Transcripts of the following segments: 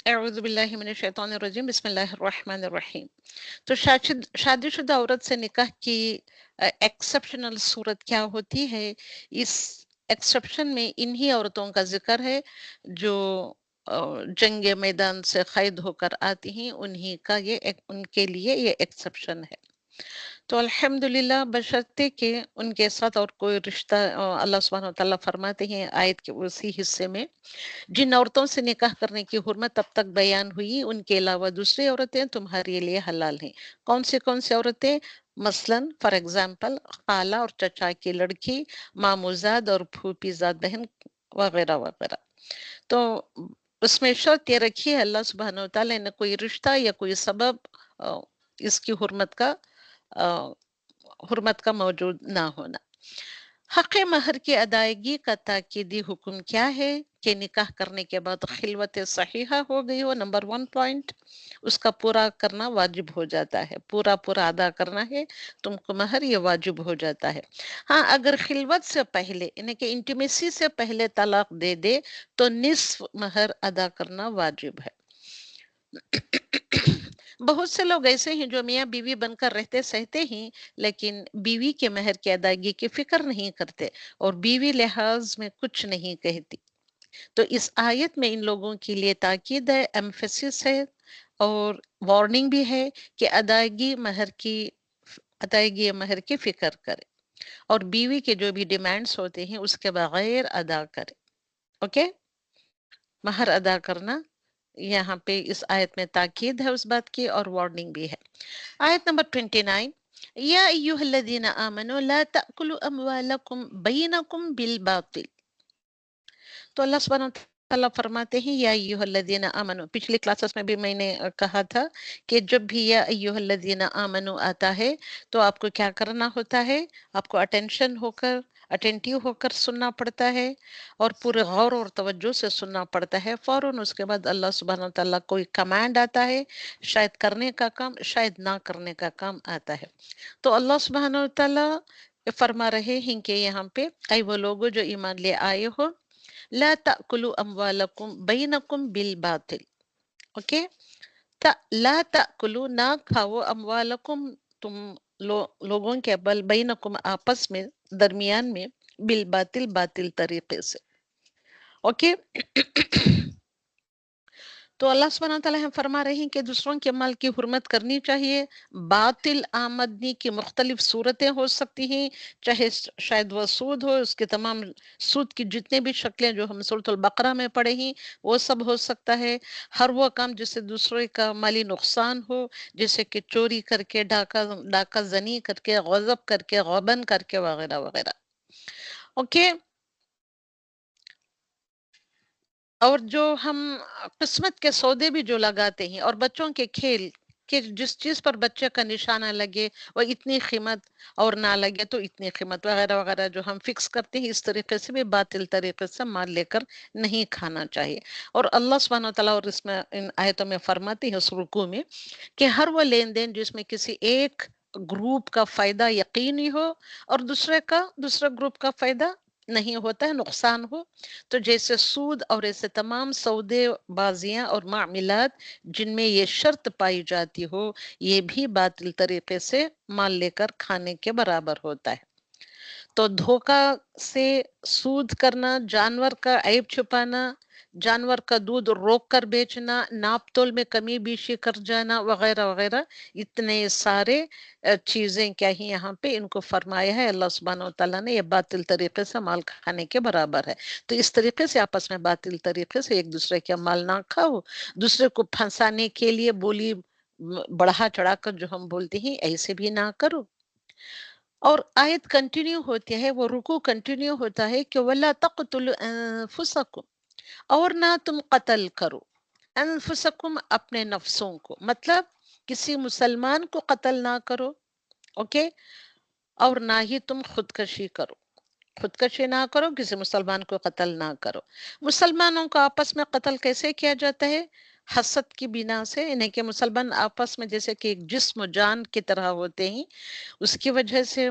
اعوذ باللہ من الشیطان الرجیم، بسم اللہ الرحمن الرحیم۔ تو شادی شدہ عورت سے نکاح کی ایکسپشنل صورت کیا ہوتی ہے؟ اس ایکسپشن میں انہی عورتوں کا ذکر ہے جو جنگ میدان سے قید ہو کر آتی ہیں، ان کے لیے یہ ایکسپشن ہے۔ تو الحمدللہ، بشرطے کہ ان کے ساتھ اور کوئی رشتہ، اللہ سبحانہ وتعالیٰ فرماتے ہیں آیت کے اسی حصے میں، جن عورتوں سے نکاح کرنے کی حرمت اب تک بیان ہوئی، ان کے علاوہ دوسری عورتیں تمہارے لیے حلال ہیں۔ کون سی عورتیں؟ مثلاً فار ایگزامپل خالہ اور چچا کی لڑکی، ماموزاد اور پھوپھی زاد بہن وغیرہ وغیرہ۔ تو اس میں شرط یہ رکھی ہے اللہ سبحانہ وتعالیٰ نے، کوئی رشتہ یا کوئی سبب اس کی حرمت کا موجود نہ ہونا۔ حق مہر کی ادائیگی کا تاکیدی حکم کیا ہے؟ کہ نکاح کرنے کے بعد خلوت صحیحہ ہو گئی ہو، نمبر 1 پوائنٹ، اس کا پورا کرنا واجب ہو جاتا ہے، پورا ادا کرنا ہے تم کو مہر، یہ واجب ہو جاتا ہے۔ ہاں، اگر خلوت سے پہلے یعنی کہ انٹیمیسی سے پہلے طلاق دے دے تو نصف مہر ادا کرنا واجب ہے۔ بہت سے لوگ ایسے ہیں جو میاں بیوی بن کر رہتے سہتے ہیں، لیکن بیوی کے مہر کی ادائیگی کی فکر نہیں کرتے اور بیوی لحاظ میں کچھ نہیں کہتی۔ تو اس آیت میں ان لوگوں کے لیے تاکید ہے، ایمفیسس ہے اور وارننگ بھی ہے کہ ادائیگی مہر کی فکر کرے اور بیوی کے جو بھی ڈیمانڈز ہوتے ہیں اس کے بغیر ادا کرے۔ اوکے، مہر ادا کرنا یہاں پہ اس آیت میں تاکید ہے اس بات کی اور وارننگ بھی ہے۔ آیت نمبر 29، یا ایہا الذین آمنوا لا تأکلوا اموالکم بینکم بالباطل۔ تو اللہ سبحانہ وتعالیٰ فرماتے ہیں یا ایہا الذین آمنوا، پچھلی کلاسز میں بھی میں نے کہا تھا کہ جب بھی یا ایہا الذین آمنوا آتا ہے تو آپ کو کیا کرنا ہوتا ہے؟ آپ کو اٹینٹیو ہو کر سننا پڑتا ہے اور پورے غور اور توجہ سے سننا پڑتا ہے۔ فوراً اس کے بعد اللہ سبحانہ وتعالیٰ کوئی کمانڈ آتا ہے، شاید کرنے کا کام، شاید نہ کرنے کا کام آتا ہے۔ تو اللہ سبحانہ وتعالیٰ فرما رہے ہیں کہ یہاں پہ اے وہ لوگوں جو ایمان لے آئے ہو، لا تأکلوا اموالکم بینکم بالباطل۔ اوکے، لا تأکلوا، نہ کھاؤ، اموالکم تم لوگوں کے بل بینکم آپس میں، درمیان میں، بالباطل باطل طریقے سے۔ اوکے، تو اللہ سبحانہ وتعالیٰ ہم فرما رہے ہیں کہ دوسروں کے مال کی حرمت کرنی چاہیے۔ باطل آمدنی کی مختلف صورتیں ہو سکتی ہیں، چاہے شاید وہ سود ہو، اس کے تمام سود کی جتنے بھی شکلیں جو ہم سورۃ البقرہ میں پڑھے ہیں وہ سب ہو سکتا ہے۔ ہر وہ کام جس سے دوسرے کا مالی نقصان ہو، جیسے کہ چوری کر کے، ڈاکہ زنی کر کے، غصب کر کے، غبن کر کے، وغیرہ وغیرہ۔ اوکے، اور جو ہم قسمت کے سودے بھی جو لگاتے ہیں، اور بچوں کے کھیل کہ جس چیز پر بچے کا نشانہ لگے وہ اتنی قیمت، اور نہ لگے تو اتنی قیمت، وغیرہ وغیرہ جو ہم فکس کرتے ہیں، اس طریقے سے بھی باطل طریقے سے مال لے کر نہیں کھانا چاہیے۔ اور اللہ سبحانہ وتعالیٰ اور اس میں ان آیتوں میں فرماتے ہیں اس رکوع میں کہ ہر وہ لین دین جس میں کسی ایک گروپ کا فائدہ یقینی ہو اور دوسرا گروپ کا فائدہ نہیں ہوتا ہے، نقصان ہو، تو جیسے سود اور ایسے تمام سودے بازیاں اور معاملات جن میں یہ شرط پائی جاتی ہو، یہ بھی باطل طریقے سے مال لے کر کھانے کے برابر ہوتا ہے۔ تو دھوکہ سے سود کرنا، جانور کا عیب چھپانا، جانور کا دودھ روک کر بیچنا، ناپ تول میں کمی بیشی کر جانا، وغیرہ وغیرہ، اتنے سارے چیزیں کیا ہی یہاں پہ ان کو فرمایا ہے اللہ سبحانہ وتعالیٰ نے، یہ باطل طریقے سے مال کھانے کے برابر ہے۔ تو اس طریقے سے آپس میں باطل طریقے سے ایک دوسرے کے مال نہ کھاؤ، دوسرے کو پھنسانے کے لیے بولی بڑھا چڑھا کر جو ہم بولتے ہیں ایسے بھی نہ کرو۔ اور آیت کنٹینیو ہوتی ہے، وہ رکوع کنٹینیو ہوتا ہے کہ وَلَا تَقْتُلُوا أَنفُسَكُمْ، اور نہ تم قتل کرو، انفسکم، اپنے نفسوں کو، مطلب کسی مسلمان کو قتل نہ کرو، اوکے، اور نہ ہی تم خودکشی کرو، خودکشی نہ کرو، کسی مسلمان کو قتل نہ کرو۔ مسلمانوں کو آپس میں قتل کیسے کیا جاتا ہے؟ حسد کی بنا سے، یعنی کہ مسلمان آپس میں جیسے کہ ایک جسم و جان کی طرح ہوتے ہیں، اس کی وجہ سے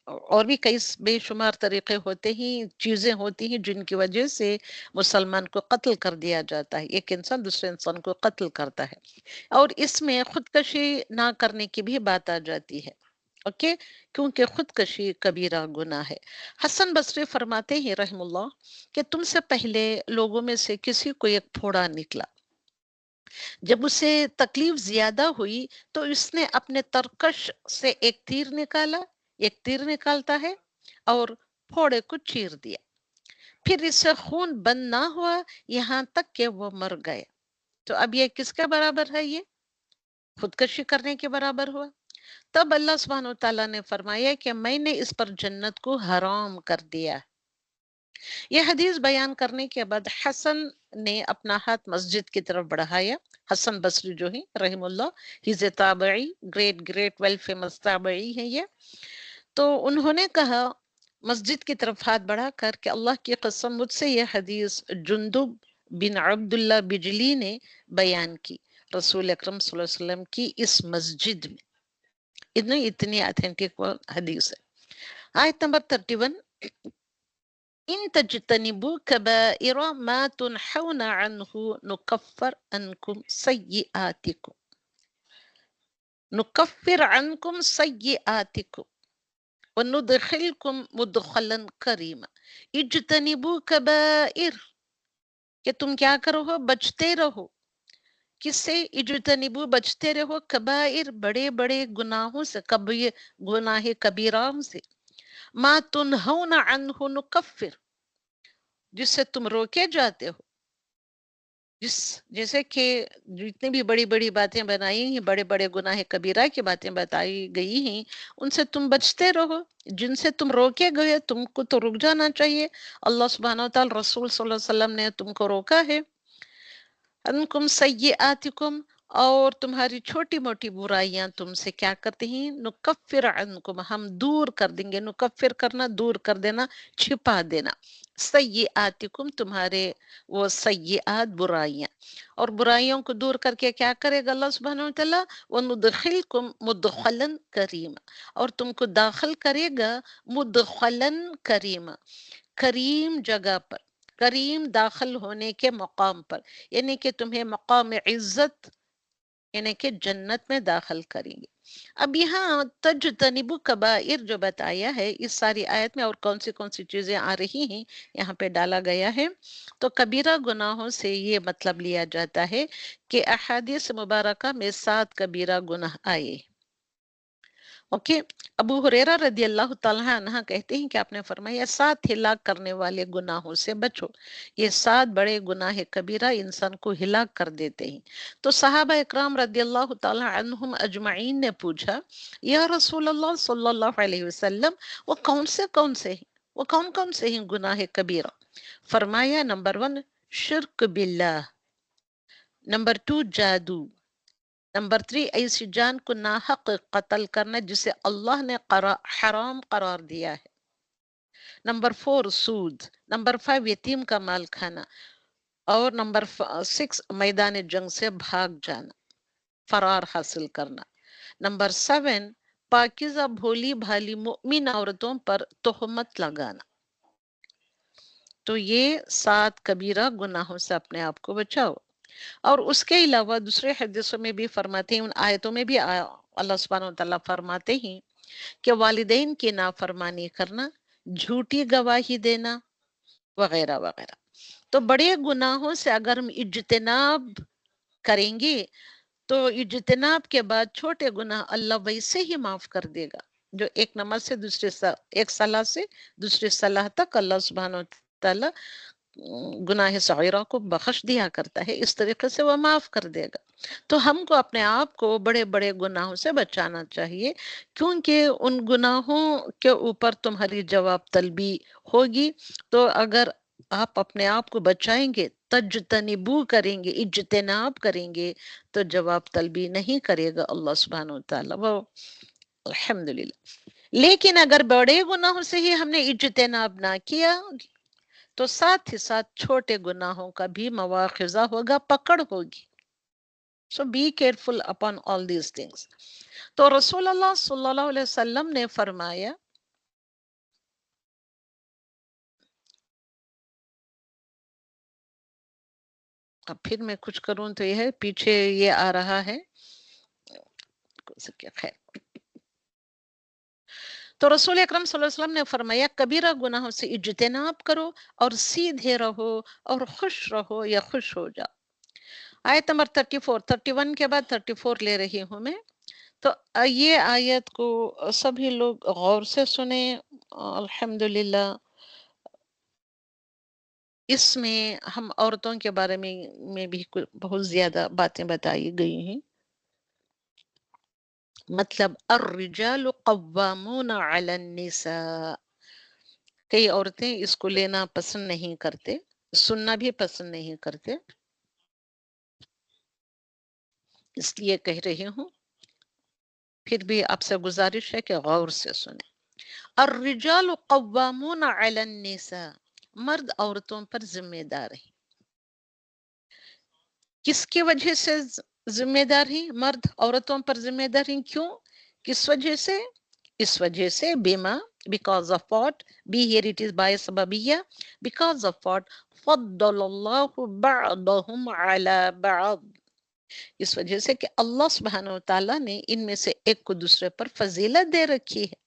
اور بھی کئی بے شمار طریقے ہوتے ہیں، چیزیں ہوتی ہیں جن کی وجہ سے مسلمان کو قتل کر دیا جاتا ہے، ایک انسان دوسرے انسان کو قتل کرتا ہے، اور اس میں خودکشی نہ کرنے کی بھی بات آ جاتی ہے، اوکے، کیونکہ خودکشی کبیرہ گناہ ہے۔ حسن بصری فرماتے ہیں رحم اللہ کہ تم سے پہلے لوگوں میں سے کسی کو ایک پھوڑا نکلا، جب اسے تکلیف زیادہ ہوئی تو اس نے اپنے ترکش سے ایک تیر نکالا، ایک تیر نکالتا ہے اور پھوڑے کو چیر دیا، پھر اس سے خون بند نہ ہوا یہاں تک کہ وہ مر گئے، تو اب یہ کس کے برابر ہے؟ یہ خودکشی کرنے کے برابر ہوا۔ تب اللہ سبحانہ وتعالیٰ نے فرمایا کہ میں نے اس پر جنت کو حرام کر دیا۔ یہ حدیث بیان کرنے کے بعد حسن نے اپنا ہاتھ مسجد کی طرف بڑھایا۔ حسن بصری جو ہیں رحم اللہ، ہیز اے تابعی، گریٹ گریٹ ویل فیمس تابعی ہیں یہ، تو انہوں نے کہا مسجد کی طرف ہاتھ بڑھا کر کہ اللہ کی قسم مجھ سے یہ حدیث جندب بن عبداللہ بجلی نے بیان کی رسول اکرم صلی اللہ علیہ وسلم کی اس مسجد میں، اتنی اتھینٹک حدیث ہے۔ آیت نمبر 31، ان تجتنبوا کبائر ما تنحون عنه نکفر عنکم سیئاتکم، نکفر عنکم سیئاتکم وندخلکم مدخلا کریما۔ اجتنبوا کبائر، کہ تم کیا کرو ہو؟ بچتے رہو، کس سے؟ اجتنبوا، بچتے رہو، کبائر، بڑے بڑے گناہوں سے، گناہ کبیرہ سے، ما تنہون عنہ نکفر، جس سے تم روکے جاتے ہو، جیسے کہ جتنی بھی بڑی بڑی باتیں بنائی ہیں، بڑے بڑے گناہ کبیرہ کی باتیں بتائی گئی ہیں، ان سے تم بچتے رہو، جن سے تم روکے گئے تم کو تو رک جانا چاہیے۔ اللہ سبحانہ وتعالی رسول صلی اللہ علیہ وسلم نے تم کو روکا ہے۔ انکم سیئاتکم، اور تمہاری چھوٹی موٹی برائیاں تم سے کیا کرتے ہیں؟ نکفر عنکم، ہم دور کر دیں گے، نکفر کرنا دور کر دینا، چھپا دینا، سیئاتکم تمہارے وہ سیئات برائیاں، اور برائیوں کو دور کر کے کیا کرے گا اللہ سبحانہ وتعالی؟ وندخلکم مدخلا کریما، اور تم کو داخل کرے گا مدخلا کریما، کریم جگہ پر، کریم داخل ہونے کے مقام پر، یعنی کہ تمہیں مقام عزت، یعنی کہ جنت میں داخل کریں گے۔ اب یہاں تجتنبو کبائر جو بتایا ہے، اس ساری آیت میں اور کون سی چیزیں آ رہی ہیں یہاں پہ ڈالا گیا ہے، تو کبیرہ گناہوں سے یہ مطلب لیا جاتا ہے کہ احادیث مبارکہ میں 7 کبیرہ گناہ آئے، اوکے۔ ابو ہریرہ رضی اللہ تعالیٰ عنہ کہتے ہیں کہ آپ نے فرمایا 7 ہلاک کرنے والے گناہوں سے بچو، یہ 7 بڑے گناہ کبیرہ انسان کو ہلاک کر دیتے ہیں۔ تو صحابہ اکرام رضی اللہ تعالیٰ عنہم اجمعین نے پوچھا یا رسول اللہ صلی اللہ علیہ وسلم، وہ کون سے ہیں، وہ کون سے ہیں گناہ کبیرہ؟ فرمایا نمبر 1 شرک باللہ، نمبر 2 جادو، نمبر 3 ایسی جان کو ناحق قتل کرنا جسے اللہ نے حرام قرار دیا ہے، نمبر 4 سود، نمبر 5 یتیم کا مال کھانا، اور نمبر 6 میدان جنگ سے بھاگ جانا، فرار حاصل کرنا، نمبر 7 پاکیزہ بھولی بھالی مؤمن عورتوں پر تہمت لگانا۔ تو یہ 7 کبیرہ گناہوں سے اپنے آپ کو بچاؤ۔ اور اس کے علاوہ دوسرے حدیثوں میں بھی فرماتے ہیں، ان آیتوں میں بھی اللہ سبحانہ وتعالیٰ فرماتے ہیں کہ والدین کی نافرمانی کرنا، جھوٹی گواہی دینا، وغیرہ وغیرہ۔ تو بڑے گناہوں سے اگر ہم اجتناب کریں گے تو اجتناب کے بعد چھوٹے گناہ اللہ ویسے ہی معاف کر دے گا، جو ایک نماز سے ایک صلاح سے دوسری صلاح تک اللہ سبحانہ وتعالیٰ گناہ صغیرہ کو بخش دیا کرتا ہے، اس طریقے سے وہ معاف کر دے گا۔ تو ہم کو اپنے آپ کو بڑے بڑے گناہوں سے بچانا چاہیے، کیونکہ ان گناہوں کے اوپر تمہاری جواب طلبی ہوگی۔ تو اگر آپ اپنے آپ کو بچائیں گے، تجتنبو کریں گے، اجتناب کریں گے، تو جواب طلبی نہیں کرے گا اللہ سبحانہ وتعالی، وہ الحمدللہ۔ لیکن اگر بڑے گناہوں سے ہی ہم نے اجتناب نہ کیا تو ساتھ ہی ساتھ چھوٹے گناہوں کا بھی مواخذہ ہوگا، پکڑ ہوگی۔ So be careful upon all these things۔ تو رسول اللہ صلی اللہ علیہ وسلم نے فرمایا اب پھر میں کچھ کروں تو یہ ہے پیچھے یہ آ رہا ہے خیر. تو رسول اکرم صلی اللہ علیہ وسلم نے فرمایا کبیرہ گناہوں سے اجتناب کرو اور سیدھے رہو اور خوش رہو یا خوش ہو جاؤ. آیت نمبر 34 31 کے بعد 34 لے رہی ہوں میں. تو یہ آیت کو سبھی لوگ غور سے سنیں. الحمدللہ اس میں ہم عورتوں کے بارے میں بھی بہت زیادہ باتیں بتائی گئی ہیں. مطلب الرجال قوامون علی النساء. کئی عورتیں اس کو لینا پسند نہیں کرتے، سننا بھی پسند نہیں کرتے، اس لیے کہہ رہی ہوں. پھر بھی آپ سے گزارش ہے کہ غور سے سنیں. الرجال قوامون علی النساء. مرد عورتوں پر ذمہ دار ہیں. کس کی وجہ سے ذمہ دار ہیں؟ مرد عورتوں پر ذمہ دار ہیں. کیوں؟ کس وجہ سے؟ اس وجہ سے بیما because of what be here it is by سببیہ because of what فضل اللہ بعضهم على بعض. اس وجہ سے کہ اللہ سبحانہ وتعالی نے ان میں سے ایک کو دوسرے پر فضیلت دے رکھی ہے.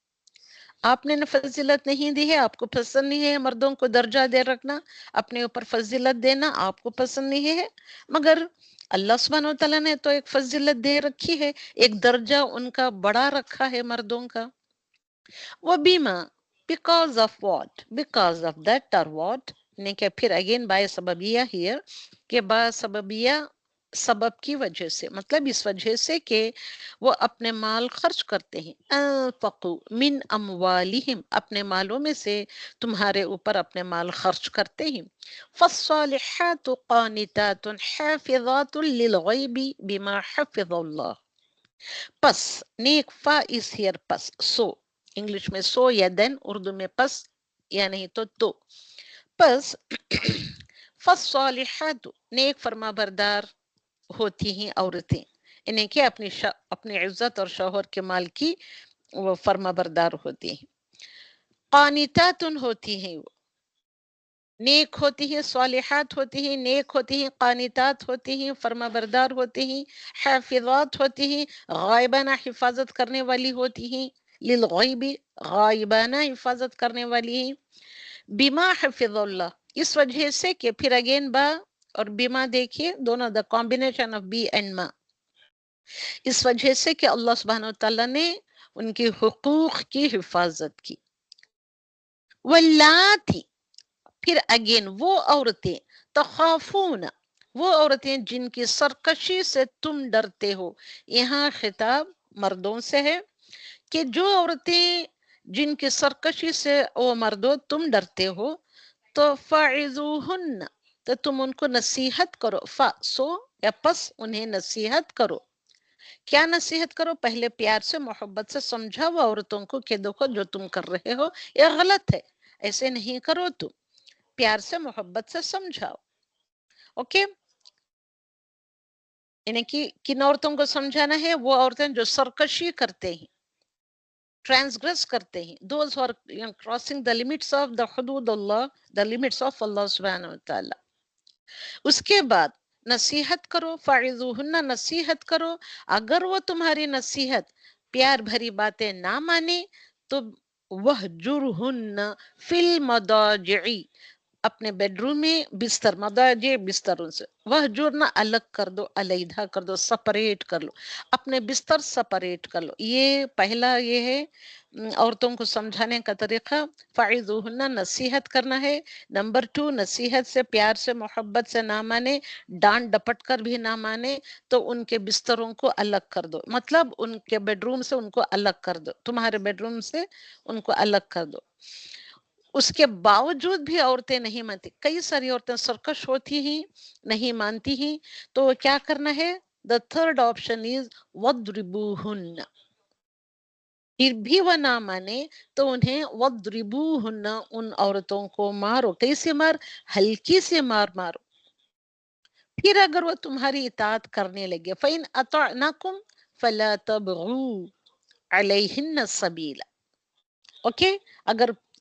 آپ نے فضیلت نہیں دی ہے، آپ کو پسند نہیں ہے مردوں کو درجہ دے رکھنا، اپنے اوپر فضیلت دینا آپ کو پسند نہیں ہے، مگر اللہ سبحانہ وتعالی نے تو ایک فضیلت دے رکھی ہے، ایک درجہ ان کا بڑا رکھا ہے مردوں کا. وہ بیما because of what because of that or what نے کہ پھر اگین بائے سببیہ ہیر کہ با سببیہ سبب کی وجہ سے، مطلب اس وجہ سے کہ وہ اپنے مال خرچ کرتے ہیں. انفقوا من اموالہم اپنے مالوں میں سے تمہارے اوپر اپنے مال خرچ کرتے ہیں. فالصالحات قانتات حافظات للغیب بما حفظ اللہ. پس نیک فا اس ہیر پس سو انگلش میں سو یا دین، اردو میں پس یا نہیں تو پس فالصالحات نیک فرما بردار ہوتی ہیں عورتیں، انہیں کہ اپنی عزت اور شوہر کے مال کی وہ فرما بردار ہوتی ہیں. قانتات ہوتی ہیں، وہ نیک ہوتی ہیں، صالحات ہوتی ہیں، نیک ہوتی ہیں، قانتات ہوتی ہیں، فرما بردار ہوتی ہیں، حافظات ہوتی ہیں، غائبانہ حفاظت کرنے والی ہوتی ہیں، للغیب غائبانہ حفاظت کرنے والی ہیں. بما حفظ اللہ اس وجہ سے کہ پھر اگین با اور بما دیکھیے دونوں the combination of B and ما، اس وجہ سے کہ اللہ سبحانہ وتعالی نے ان کے حقوق کی حفاظت کی. واللاتی پھر اگین وہ عورتیں تخافون وہ عورتیں جن کی سرکشی سے تم ڈرتے ہو. یہاں خطاب مردوں سے ہے کہ جو عورتیں جن کی سرکشی سے وہ مردوں تم ڈرتے ہو تو فعظوہن تو تم ان کو نصیحت کرو. سو یا پس انہیں نصیحت کرو. کیا نصیحت کرو؟ پہلے پیار سے محبت سے سمجھاؤ عورتوں کو کہ دیکھو جو تم کر رہے ہو یہ غلط ہے، ایسے نہیں کرو. تو پیار سے محبت سے سمجھاؤ. اوکے، یعنی کہ کن عورتوں کو سمجھانا ہے؟ وہ عورتیں جو سرکشی کرتے ہیں، ٹرانسگریس کرتے ہیں، those who are crossing the limits of the حدود اللہ، the limits of اللہ سبحانہ وتعالی. اس کے بعد نصیحت کرو. فعظوہن نصیحت کرو. اگر وہ تمہاری نصیحت پیار بھری باتیں نہ مانے تو وہجرہن فی المضاجع اپنے بیڈ روم میں بستر مضاجع بستروں سے وہجرنا الگ کر دو، علیحدہ کر دو، سپریٹ کر لو، اپنے بستر سپریٹ کر لو. یہ پہلا یہ ہے عورتوں کو سمجھانے کا طریقہ. فعظوہن نصیحت کرنا ہے. نمبر 2 نصیحت سے پیار سے محبت سے نہ مانے، ڈانٹ ڈپٹ کر بھی نہ مانے تو ان کے بستروں کو الگ کر دو، مطلب ان کے بیڈ روم سے ان کو الگ کر دو، تمہارے بیڈ روم سے ان کو الگ کر دو. اس کے باوجود بھی عورتیں نہیں مانتی، کئی ساری عورتیں سرکش ہوتی ہیں، نہیں مانتی ہیں، تو کیا کرنا ہے؟ the third option is وَضْرِبُوهُنَّ. پھر بھی وہ نہ مانے تو انہیں وَضْرِبُوهُنَّ ان عورتوں کو مارو. کیسے مار؟ ہلکی سے مارو. پھر اگر وہ تمہاری اطاعت کرنے لگے فَإِنْ أَطَعْنَكُمْ فَلَا تَبْغُوا عَلَيْهِنَّ السَّبِيلَ. اوکے، اگر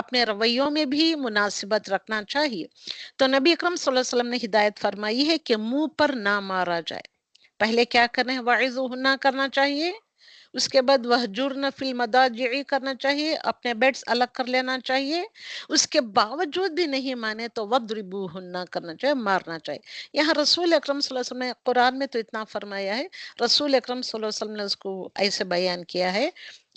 اپنے رویوں میں بھی مناسبت رکھنا چاہیے. تو نبی اکرم صلی اللہ علیہ وسلم نے ہدایت فرمائی ہے کہ منہ پر نہ مارا جائے. پہلے کیا کرنا ہے؟ وَعِظُهُنَّ کرنا چاہیے. اس کے بعد وَهْجُرْنَ فِي الْمَضَاجِعِ کرنا چاہیے، اپنے بیڈز الگ کر لینا چاہیے. اس کے باوجود بھی نہیں مانے تو وَضْرِبُوهُنَّ کرنا چاہیے، مارنا چاہیے. یہاں رسول اکرم صلی اللہ علیہ وسلم نے قرآن میں تو اتنا فرمایا ہے، رسول اکرم صلی اللہ علیہ وسلم نے اس کو ایسے بیان کیا ہے،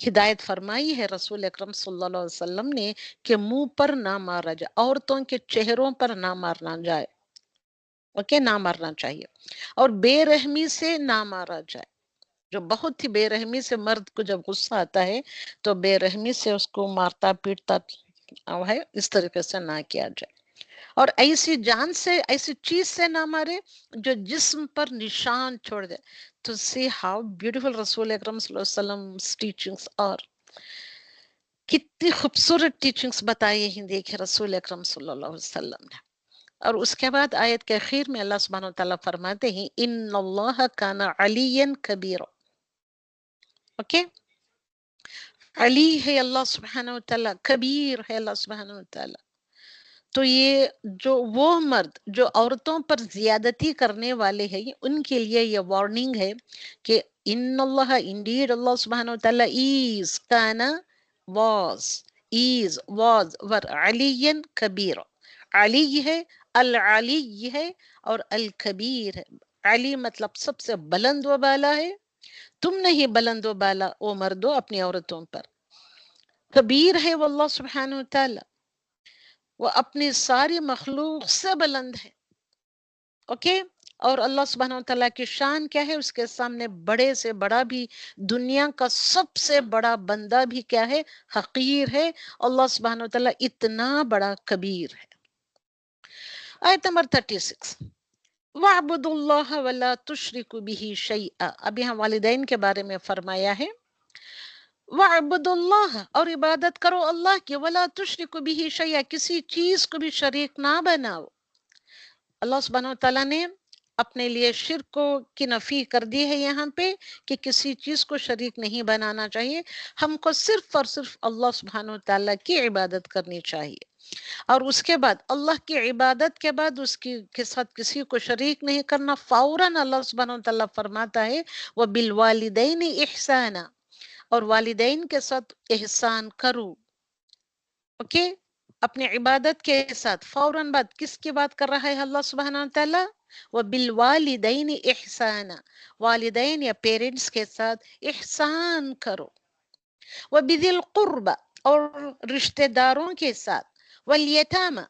ہدایت فرمائی ہے رسول اکرم صلی اللہ علیہ وسلم نے کہ منہ پر نہ مارا جائے، عورتوں کے چہروں پر نہ مارنا جائے. اوکے، نہ مارنا چاہیے. اور بے رحمی سے نہ مارا جائے. جو بہت ہی بے رحمی سے مرد کو جب غصہ آتا ہے تو بے رحمی سے اس کو مارتا پیٹتا ہے، اس طریقے سے نہ کیا جائے. اور ایسی جان سے، ایسی چیز سے نہ مارے جو جسم پر نشان چھوڑ دے. تو سی ہاؤ بیوٹیفل رسول اکرم صلی اللہ علیہ وسلم ٹیچنگس، اور کتنی خوبصورت ٹیچنگس بتائی ہیں دیکھے رسول اکرم صلی اللہ علیہ وسلم نے. اور اس کے بعد آیت کے اخیر میں اللہ سبحانہ وتعالیٰ فرماتے ہیں ان اللہ کان علیٰ کبیرا. اوکے، علی ہے اللہ سبحانہ وتعالیٰ، کبیر ہے اللہ سبحانہ وتعالیٰ. تو یہ جو وہ مرد جو عورتوں پر زیادتی کرنے والے ہیں، ان کے لیے یہ وارننگ ہے کہ ان اللہ، انڈیڈ اللہ سبحانہ وتعالیٰ از، کانا واز، از واز، ور علی کبیر. علی ہے، العلی ہے، اور الکبیر ہے. علی مطلب سب سے بلند و بالا ہے، تم نہیں بلند و بالا او مردو اپنی عورتوں پر. کبیر ہے وہ اللہ سبحانہ وتعالی، وہ اپنی ساری مخلوق سے بلند ہے. اوکے، اور اللہ سبحانہ وتعالیٰ کی شان کیا ہے؟ اس کے سامنے بڑے سے بڑا بھی، دنیا کا سب سے بڑا بندہ بھی کیا ہے؟ حقیر ہے. اللہ سبحانہ وتعالیٰ اتنا بڑا کبیر ہے. آیت نمبر 36، وَاعْبُدُوا اللَّهَ وَلَا تُشْرِكُوا بِهِ شَيْئًا. اب یہاں والدین کے بارے میں فرمایا ہے، وَاعْبُدُوا اللَّهَ، اور عبادت کرو اللہ کی، وَلَا تُشْرِكُوا بِهِ شَيْئًا، کسی چیز کو بھی شریک نہ بناؤ. اللہ سبحانہ وتعالیٰ نے اپنے لیے شرک کی نفی کر دی ہے یہاں پہ کہ کسی چیز کو شریک نہیں بنانا چاہیے. ہم کو صرف اور صرف اللہ سبحانہ وتعالیٰ کی عبادت کرنی چاہیے. اور اس کے بعد اللہ کی عبادت کے بعد اس کے ساتھ کسی کو شریک نہیں کرنا. فوراً اللہ سبحانہ وتعالیٰ فرماتا ہے وَبِالْوَالِدَيْنِ إِحْسَانًا، اور والدین کے ساتھ احسان کرو. اوکے، اپنی عبادت کے ساتھ فوراً بعد کس کی بات کر رہا ہے اللہ سبحانہ وتعالیٰ؟ وَبِالْوَالِدَيْنِ إِحْسَانًا، والدین یا پیرنٹس کے ساتھ احسان کرو. وَبِذِي الْقُرْبَى، اور رشتہ داروں کے ساتھ. وَالْيَتَامَى،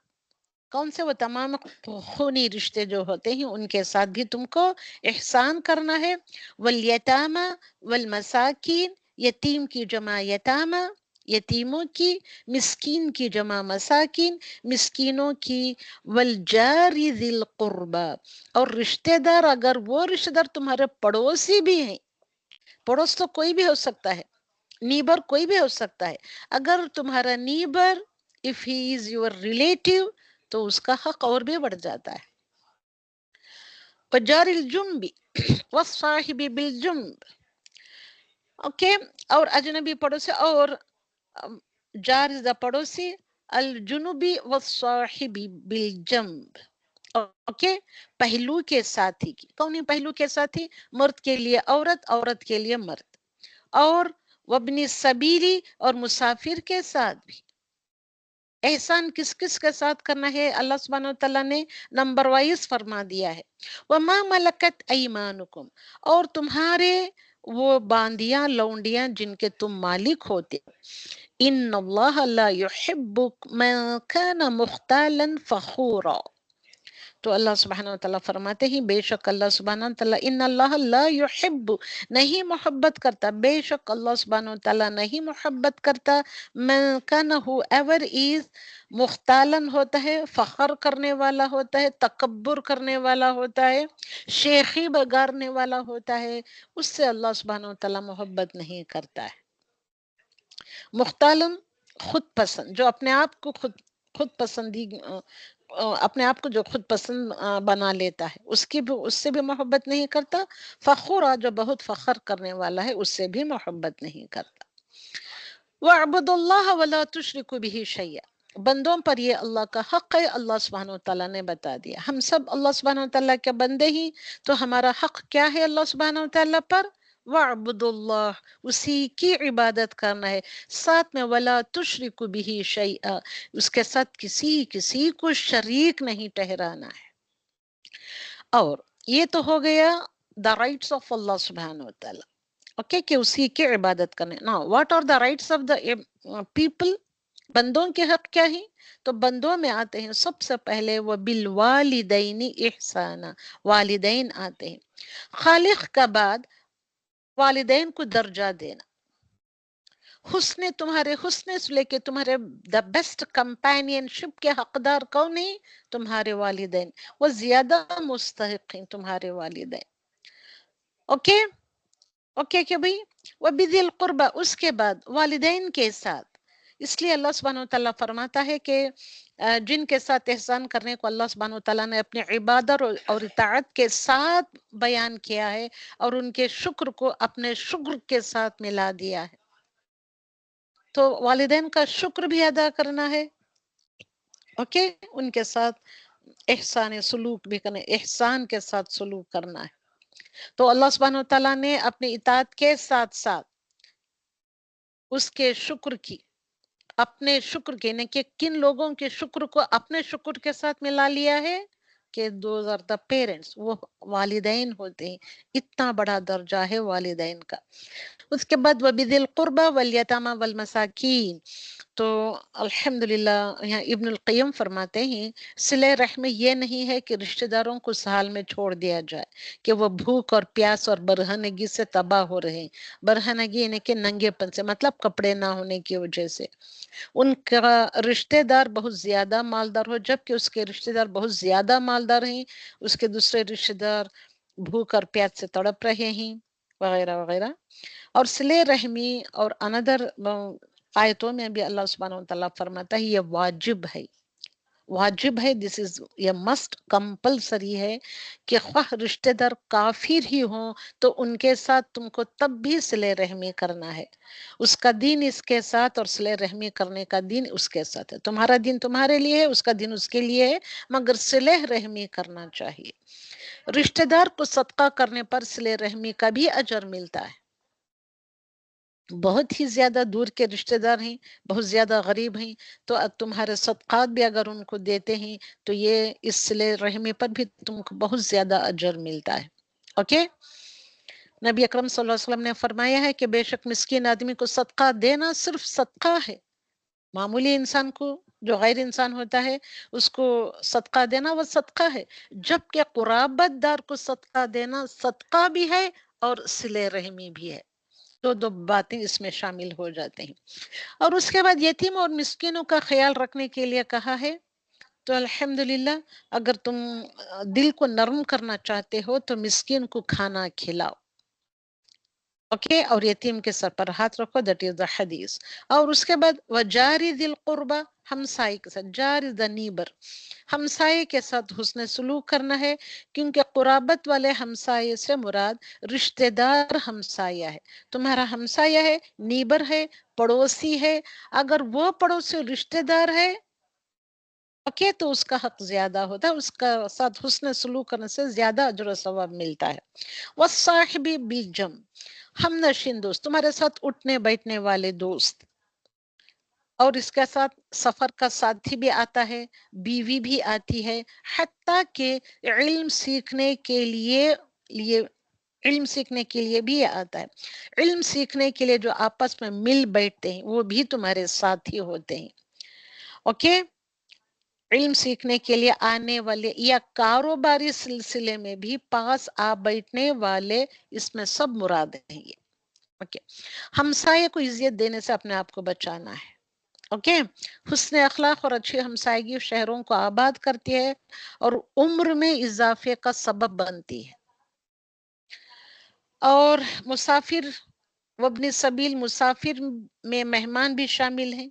کون سے؟ وہ تمام خونی رشتے جو ہوتے ہیں ان کے ساتھ بھی تم کو احسان کرنا ہے. وَالْيَتَامَى وَالْمَسَاكِينَ، یتیم کی جمع یتامہ، یتیموں کی. مسکین کی جمع مساکین، مسکینوں کی. وَالْجَارِ ذِي الْقُرْبَى، اور رشتہ دار اگر وہ رشتہ دار تمہارے پڑوسی بھی ہیں، پڑوس تو کوئی بھی ہو سکتا ہے، نیبر کوئی بھی ہو سکتا ہے. اگر تمہارا neighbour if he is your relative تو اس کا حق اور بھی بڑھ جاتا ہے. وَجَارِ الْجُنْبِ وَالصَّاحِبِ بِالْجُنْبِ، اوکے، اور اجنبی پڑوسی، اور جار دا پڑوسی، الجنوبی والصاحبی بالجنب. اوکے، پہلو کے ساتھی کی. کون ہے پہلو کے ساتھی؟ مرد کے لیے عورت، عورت کے لیے مرد. اور وابن السبیلی، اور مسافر کے ساتھ بھی. احسان کس کس کے ساتھ کرنا ہے؟ اللہ سبحانہ وتعالیٰ نے نمبر وائز فرما دیا ہے. وَمَا مَلَكَتْ أَيْمَانُكُمْ، اور تمہارے وہ باندیاں، لونڈیاں جن کے تم مالک ہوتے. إِنَّ اللَّهَ لَا يُحِبُّ مَنْ كَانَ مُخْتَالًا فَخُورًا. تو اللہ سبحانہ وتعالیٰ فرماتے ہیں بے شک اللہ سبحانہ وتعالیٰ، ان اللہ لا يحب، نہیں محبت کرتا، بے شک اللہ سبحانہ وتعالیٰ نہیں محبت کرتا. من کان ہو ایور از، مختالن ہوتا ہے فخر کرنے والا ہوتا ہے، تکبر کرنے والا ہوتا ہے، شیخی بگارنے والا ہوتا ہے، اس سے اللہ سبحانہ وتعالیٰ محبت نہیں کرتا ہے. مختالن خود پسند، جو اپنے آپ کو خود پسندی، اپنے آپ کو جو خود پسند بنا لیتا ہے، اس سے بھی محبت نہیں کرتا. فخورا، جو بہت فخر کرنے والا ہے، اس سے بھی محبت نہیں کرتا. وَاعْبُدُوا اللَّهَ وَلَا تُشْرِكُوا بِهِ شَيْئًا، بندوں پر یہ اللہ کا حق ہے، اللہ سبحانہ وتعالیٰ نے بتا دیا. ہم سب اللہ سبحانہ وتعالیٰ کے بندے ہی، تو ہمارا حق کیا ہے اللہ سبحانہ وتعالیٰ پر؟ وَاعْبُدُوا اللَّهَ، اسی کی عبادت کرنا ہے. ساتھ میں وَلَا تُشْرِكُوا بِهِ شَيْئًا، اس کے ساتھ کسی کو شریک نہیں ٹھہرانا ہے. اور یہ تو ہو گیا دا رائٹس آف اللہ سبحانہ وتعالیٰ، اوکے، کہ اسی کی عبادت کرنے. نا what are the rights of the people, بندوں کے حق کیا ہیں؟ تو بندوں میں آتے ہیں سب سے پہلے وہ بالوالدین احسانا، والدین آتے ہیں. خالق کا بعد والدین کو درجہ دینا. تمہارے حسن سے لے کے تمہارے دا بیسٹ کمپینین شپ کے حقدار کون ہیں؟ تمہارے والدین. وہ زیادہ مستحق ہیں تمہارے والدین. اوکے اوکے کہ بھئی وَبِذِي الْقُرْبَى، اس کے بعد والدین کے ساتھ. اس لیے اللہ سبحانہ وتعالیٰ فرماتا ہے کہ جن کے ساتھ احسان کرنے کو اللہ سبحانہ وتعالیٰ نے اپنے عبادت اور اطاعت کے ساتھ بیان کیا ہے، اور ان کے شکر کو اپنے شکر کے ساتھ ملا دیا ہے. تو والدین کا شکر بھی ادا کرنا ہے، اوکے، ان کے ساتھ احسان سلوک بھی کرنا، احسان کے ساتھ سلوک کرنا ہے. تو اللہ سبحانہ وتعالیٰ نے اپنے اطاعت کے ساتھ ساتھ اس کے شکر کی، اپنے شکر کے، یعنی کہ کن لوگوں کے شکر کو اپنے شکر کے ساتھ ملا لیا ہے کہ دوز آر دا پیرنٹس، وہ والدین ہوتے ہیں. اتنا بڑا درجہ ہے والدین کا. اس کے بعد وَبِذِي الْقُرْبَى وَالْيَتَامَى وَالْمَسَاكِينَ. تو الحمدللہ یہاں ابن القیم فرماتے ہیں صلہ رحم یہ نہیں ہے کہ رشتہ داروں کو سال میں چھوڑ دیا جائے کہ وہ بھوک اور پیاس اور برہنگی سے تباہ ہو رہے ہیں. برہنگی یعنی کہ ننگے پن سے، مطلب کپڑے نہ ہونے کی وجہ سے. ان کا رشتہ دار بہت زیادہ مالدار ہو، جبکہ اس کے رشتہ دار بہت زیادہ مالدار ہیں، اس کے دوسرے رشتہ دار بھوک اور پیاس سے تڑپ رہے ہیں، وغیرہ وغیرہ. اور صلہ رحمی اور اندر آیتوں میں بھی اللہ سبحانہ وتعالیٰ فرماتا ہے یہ واجب ہے، واجب ہے. دس از یہ مسٹ کمپلسری ہے کہ خواہ رشتہ دار کافر ہی ہوں تو ان کے ساتھ تم کو تب بھی صلہ رحمی کرنا ہے. اس کا دین اس کے ساتھ، اور صلہ رحمی کرنے کا دین اس کے ساتھ ہے. تمہارا دین تمہارے لیے ہے، اس کا دین اس کے لیے ہے، مگر صلہ رحمی کرنا چاہیے. رشتہ دار کو صدقہ کرنے پر صلہ رحمی کا بھی اجر ملتا ہے. بہت ہی زیادہ دور کے رشتہ دار ہیں، بہت زیادہ غریب ہیں، تو تمہارے صدقات بھی اگر ان کو دیتے ہیں تو یہ اس صلہ رحمی پر بھی تم کو بہت زیادہ اجر ملتا ہے. اوکے، نبی اکرم صلی اللہ علیہ وسلم نے فرمایا ہے کہ بے شک مسکین آدمی کو صدقہ دینا صرف صدقہ ہے. معمولی انسان کو، جو غیر انسان ہوتا ہے، اس کو صدقہ دینا وہ صدقہ ہے، جبکہ قرابت دار کو صدقہ دینا صدقہ بھی ہے اور صلہ رحمی بھی ہے. دو باتیں اس میں شامل ہو جاتے ہیں. اور اس کے بعد یتیم اور مسکینوں کا خیال رکھنے کے لیے کہا ہے. تو الحمدللہ اگر تم دل کو نرم کرنا چاہتے ہو تو مسکین کو کھانا کھلاؤ، اوکے، اور یتیم کے سر پر ہاتھ رکھو، دیٹ از دا حدیث. اور اس کے بعد وجاری ذی القربہ، ہمسائے کے ساتھ، جار از دا نیبر، ہمسائے کے ساتھ حسن سلوک کرنا ہے، کیونکہ قرابت والے ہمسائے سے مراد رشتہ دار ہمسایہ ہے. تمہارا ہمسایہ ہے، نیبر ہے، پڑوسی ہے، اگر وہ پڑوسی رشتہ دار ہے، اوکے، تو اس کا حق زیادہ ہوتا ہے، اس کا ساتھ حسن سلوک کرنے سے زیادہ اجر و ثواب ملتا ہے. والصاحب بالجم، ہم نشین دوست، تمہارے ساتھ اٹھنے بیٹھنے والے دوست. اور اس کے ساتھ سفر کا ساتھی بھی آتا ہے، بیوی بھی آتی ہے، حتیٰ کہ علم سیکھنے کے لیے علم سیکھنے کے لیے بھی آتا ہے. علم سیکھنے کے لیے جو آپس میں مل بیٹھتے ہیں وہ بھی تمہارے ساتھی ہوتے ہیں. اوکے، علم سیکھنے کے لیے آنے والے یا کاروباری سلسلے میں بھی پاس آ بیٹھنے والے، اس میں سب مراد ہیں یہ. اوکے، ہمسائے کو عزت دینے سے اپنے آپ کو بچانا ہے. اوکے، حسن اخلاق اور اچھی ہمسائیگی شہروں کو آباد کرتی ہے اور عمر میں اضافے کا سبب بنتی ہے. اور مسافر وابن السبیل، مسافر میں مہمان بھی شامل ہیں.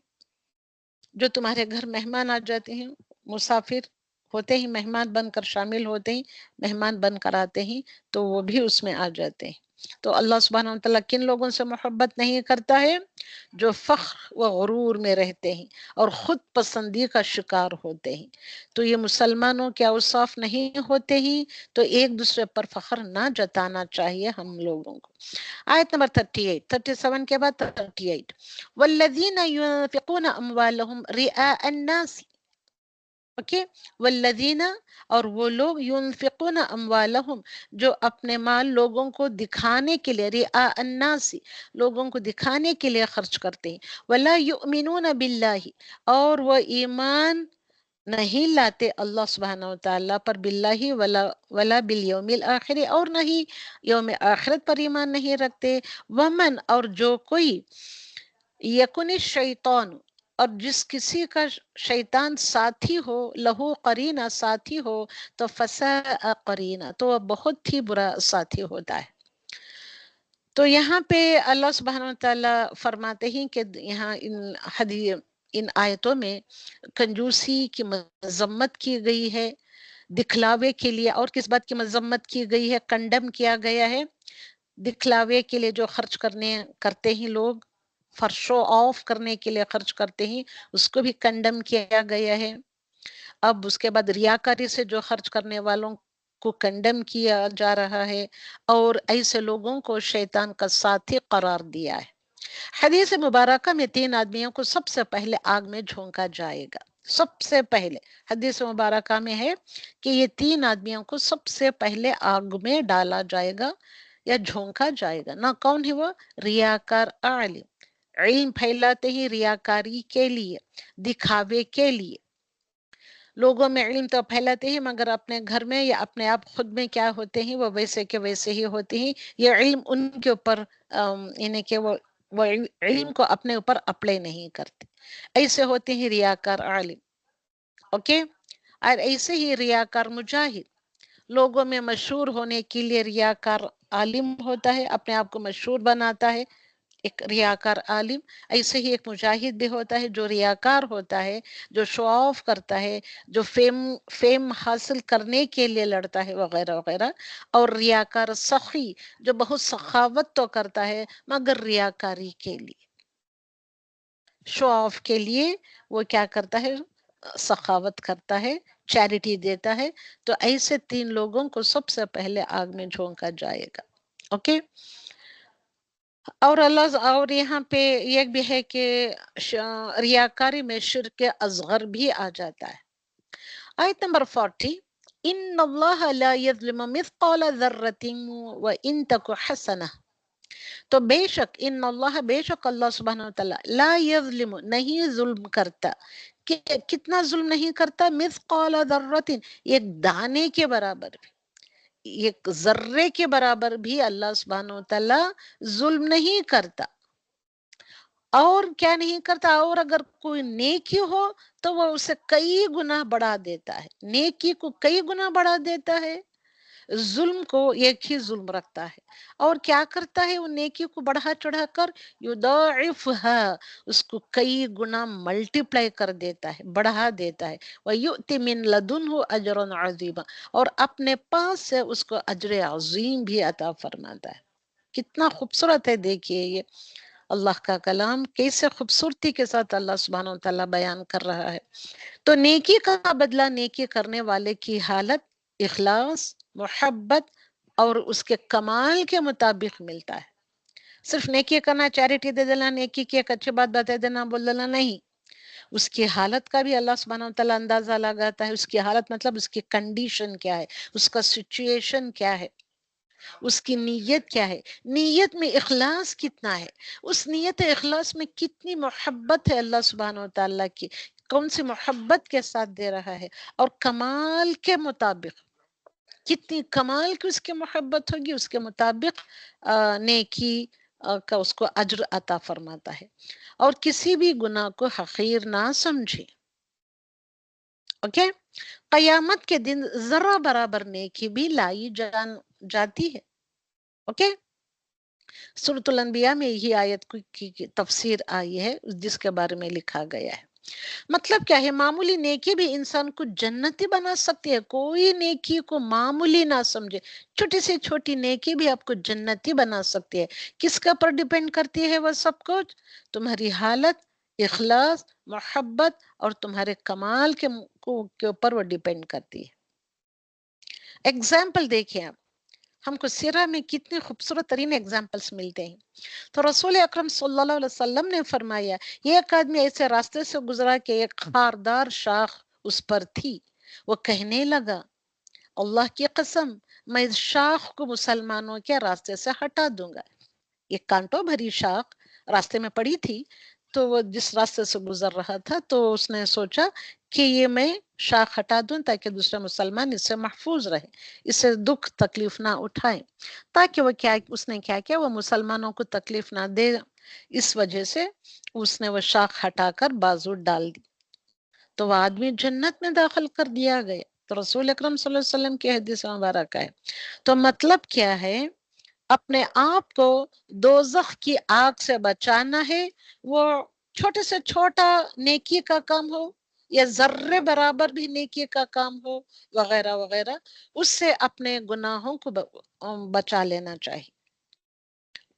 جو تمہارے گھر مہمان آ جاتے ہیں، مسافر ہوتے ہی مہمان بن کر شامل ہوتے ہیں، مہمان بن کر آتے ہیں، تو وہ بھی اس میں آ جاتے ہیں. تو اللہ سبحانہ وتعالیٰ کن لوگوں سے محبت نہیں کرتا ہے؟ جو فخر و غرور میں رہتے ہیں اور خود پسندی کا شکار ہوتے ہیں. تو یہ مسلمانوں کے اوصاف نہیں ہوتے ہی، تو ایک دوسرے پر فخر نہ جتانا چاہیے ہم لوگوں کو. آیت نمبر 38، 37 کے بعد 38، والذین ينفقون اموالهم رئاء الناس. اوکے، والذین، اور وہ لوگ، ينفقون اموالهم، جو اپنے مال لوگوں کو دکھانے کے لیے، رئاء الناس، لوگوں کو دکھانے کے لیے خرچ کرتے ہیں، ولا یؤمنون باللہ، اور وہ ایمان نہیں لاتے اللہ سبحانہ وتعالیٰ پر، باللہ ولا بالیوم الآخر، اور نہیں یوم آخرت پر ایمان نہیں رکھتے. ومن، اور جو کوئی، یکن الشیطان، اور جس کسی کا شیطان ساتھی ہو، لہو قرینہ، ساتھی ہو، تو فساء قرینہ، تو وہ بہت ہی برا ساتھی ہوتا ہے. تو یہاں پہ اللہ سبحانہ وتعالیٰ فرماتے ہیں کہ یہاں ان آیتوں میں کنجوسی کی مذمت کی گئی ہے، دکھلاوے کے لیے. اور کس بات کی مذمت کی گئی ہے، کنڈم کیا گیا ہے؟ دکھلاوے کے لیے جو خرچ کرتے ہیں لوگ، فار شو آف کرنے کے لیے خرچ کرتے ہیں، اس کو بھی کنڈم کیا گیا ہے. اب اس کے بعد ریاکاری سے جو خرچ کرنے والوں کو کنڈم کیا جا رہا ہے، اور ایسے لوگوں کو شیطان کا ساتھی قرار دیا ہے. حدیث مبارکہ میں 3 آدمیوں کو سب سے پہلے آگ میں جھونکا جائے گا. سب سے پہلے حدیث مبارکہ میں ہے کہ یہ 3 آدمیوں کو سب سے پہلے آگ میں ڈالا جائے گا یا جھونکا جائے گا. نہ کون ہے وہ؟ ریاکار عالم، علم پھیلاتے ہی ریاکاری کے لیے، دکھاوے کے لیے. لوگوں میں علم تو پھیلاتے ہیں، مگر اپنے گھر میں یا اپنے آپ خود میں کیا ہوتے ہیں، وہ ویسے کے ویسے ہی ہوتے ہیں. یہ علم ان کے اوپر انہیں کہ وہ علم کو اپنے اوپر اپلائی نہیں کرتے. ایسے ہوتے ہیں ریاکار عالم. اوکے، اور ایسے ہی ریاکار مجاہد، لوگوں میں مشہور ہونے کے لیے ریاکار عالم ہوتا ہے، اپنے آپ کو مشہور بناتا ہے، ایک ریاکار عالم. ایسے ہی ایک مجاہد بھی ہوتا ہے جو ریاکار ہوتا ہے، جو شو آف کرتا ہے، جو فیم حاصل کرنے کے لیے لڑتا ہے، وغیرہ وغیرہ. اور ریاکار سخی، جو بہت سخاوت تو کرتا ہے مگر ریاکاری کے لیے، شو آف کے لیے وہ کیا کرتا ہے، سخاوت کرتا ہے، چیریٹی دیتا ہے. تو ایسے 3 لوگوں کو سب سے پہلے آگ میں جھونکا جائے گا. اوکے، اور اللہ، اور یہاں پہ یہ بھی ہے کہ ریاکاری میں شرک اصغر بھی آ جاتا ہے. آیت نمبر 40، ان اللہ لا یظلم مثقال ذرۃ وان تک حسنہ. تو بے شک، ان اللہ، بے شک اللہ سبحانہ وتعالی، لا یظلم، نہیں ظلم کرتا. کتنا ظلم نہیں کرتا؟ مثقال ذرۃ، ایک دانے کے برابر بھی، ایک ذرے کے برابر بھی اللہ سبحانہ وتعالی ظلم نہیں کرتا. اور کیا نہیں کرتا؟ اور اگر کوئی نیکی ہو تو وہ اسے کئی گنا بڑھا دیتا ہے، نیکی کو کئی گنا بڑھا دیتا ہے، ظلم کو ایک ہی ظلم رکھتا ہے. اور کیا کرتا ہے؟ وہ نیکی کو بڑھا چڑھا کر یضاعفها، اس کو کئی گنا ملٹیپلائی کر دیتا ہے، بڑھا دیتا ہے. وَيُؤْتِ مِن لَدُنْهُ أَجْرًا عَظِيمًا، اور اپنے پاس سے اس کو اجر عظیم بھی عطا فرماتا ہے. کتنا خوبصورت ہے، دیکھیے یہ اللہ کا کلام کیسے خوبصورتی کے ساتھ اللہ سبحانہ وتعالیٰ بیان کر رہا ہے. تو نیکی کا بدلہ نیکی کرنے والے کی حالت اخلاص، محبت اور اس کے کمال کے مطابق ملتا ہے. صرف نیکی کرنا، چیریٹی دے دینا، نیکی کی ایک اچھی بات بتا دینا، بول دینا، نہیں. اس کی حالت کا بھی اللہ سبحانہ وتعالیٰ اندازہ لگاتا ہے. اس کی حالت مطلب اس کی کنڈیشن کیا ہے، اس کا سچویشن کیا ہے، اس کی نیت کیا ہے، نیت میں اخلاص کتنا ہے، اس نیت اخلاص میں کتنی محبت ہے اللہ سبحانہ وتعالیٰ کی، کون سی محبت کے ساتھ دے رہا ہے، اور کمال کے مطابق، کتنی کمال کی اس کی محبت ہوگی، اس کے مطابق نیکی کا اس کو اجر عطا فرماتا ہے. اور کسی بھی گناہ کو حقیر نہ سمجھے. اوکے، قیامت کے دن ذرہ برابر نیکی بھی لائی جاتی ہے. اوکے، سورۃ الانبیاء میں یہی آیت کی تفسیر آئی ہے جس کے بارے میں لکھا گیا ہے. مطلب کیا ہے؟ معمولی نیکی بھی انسان کو جنتی بنا سکتی ہے. کوئی نیکی کو معمولی نہ سمجھے. چھوٹی سے چھوٹی نیکی بھی آپ کو جنتی بنا سکتی ہے. کس کا پر ڈیپینڈ کرتی ہے وہ سب کچھ؟ تمہاری حالت، اخلاص، محبت اور تمہارے کمال کے اوپر وہ ڈیپینڈ کرتی ہے. ایگزامپل دیکھیں آپ، ہم کو سیرہ میں کتنے خوبصورت ترین ایگزامپلس ملتے ہیں. تو رسول اکرم صلی اللہ علیہ وسلم نے فرمایا، یہ ایک آدمی ایسے راستے سے گزرا کہ ایک خاردار شاخ اس پر تھی. وہ کہنے لگا، اللہ کی قسم میں اس شاخ کو مسلمانوں کے راستے سے ہٹا دوں گا. ایک کانٹوں بھری شاخ راستے میں پڑی تھی، تو وہ جس راستے سے گزر رہا تھا تو اس نے سوچا کہ یہ میں شاخ ہٹا دوں تاکہ دوسرے مسلمان اس سے محفوظ رہے، اس سے دکھ تکلیف نہ اٹھائے، تاکہ اس نے کیا کیا، وہ مسلمانوں کو تکلیف نہ دے. اس وجہ سے اس نے وہ شاخ ہٹا کر بازو ڈال دی، تو وہ آدمی جنت میں داخل کر دیا گیا. تو رسول اکرم صلی اللہ علیہ وسلم کی حدیث مبارکہ ہے. تو مطلب کیا ہے؟ اپنے آپ کو دوزخ کی آگ سے بچانا ہے. وہ چھوٹے سے چھوٹا نیکی کا کام ہو یا ذرے برابر بھی نیکی کا کام ہو وغیرہ وغیرہ، اس سے اپنے گناہوں کو بچا لینا چاہیے.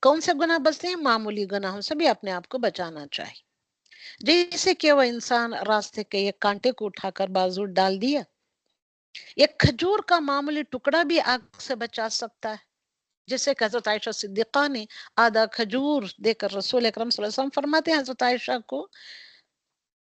کون سے گناہ بچتے ہیں؟ معمولی گناہوں سے بھی اپنے آپ کو بچانا چاہیے. جیسے کہ وہ انسان راستے کے ایک کانٹے کو اٹھا کر بازو ڈال دیا، ایک کھجور کا معمولی ٹکڑا بھی آگ سے بچا سکتا ہے. جیسے کہ حضرت عائشہ صدیقہ نے آدھا کھجور دے کر رسول اکرم صلی اللہ علیہ وسلم فرماتے ہیں حضرت عائشہ کو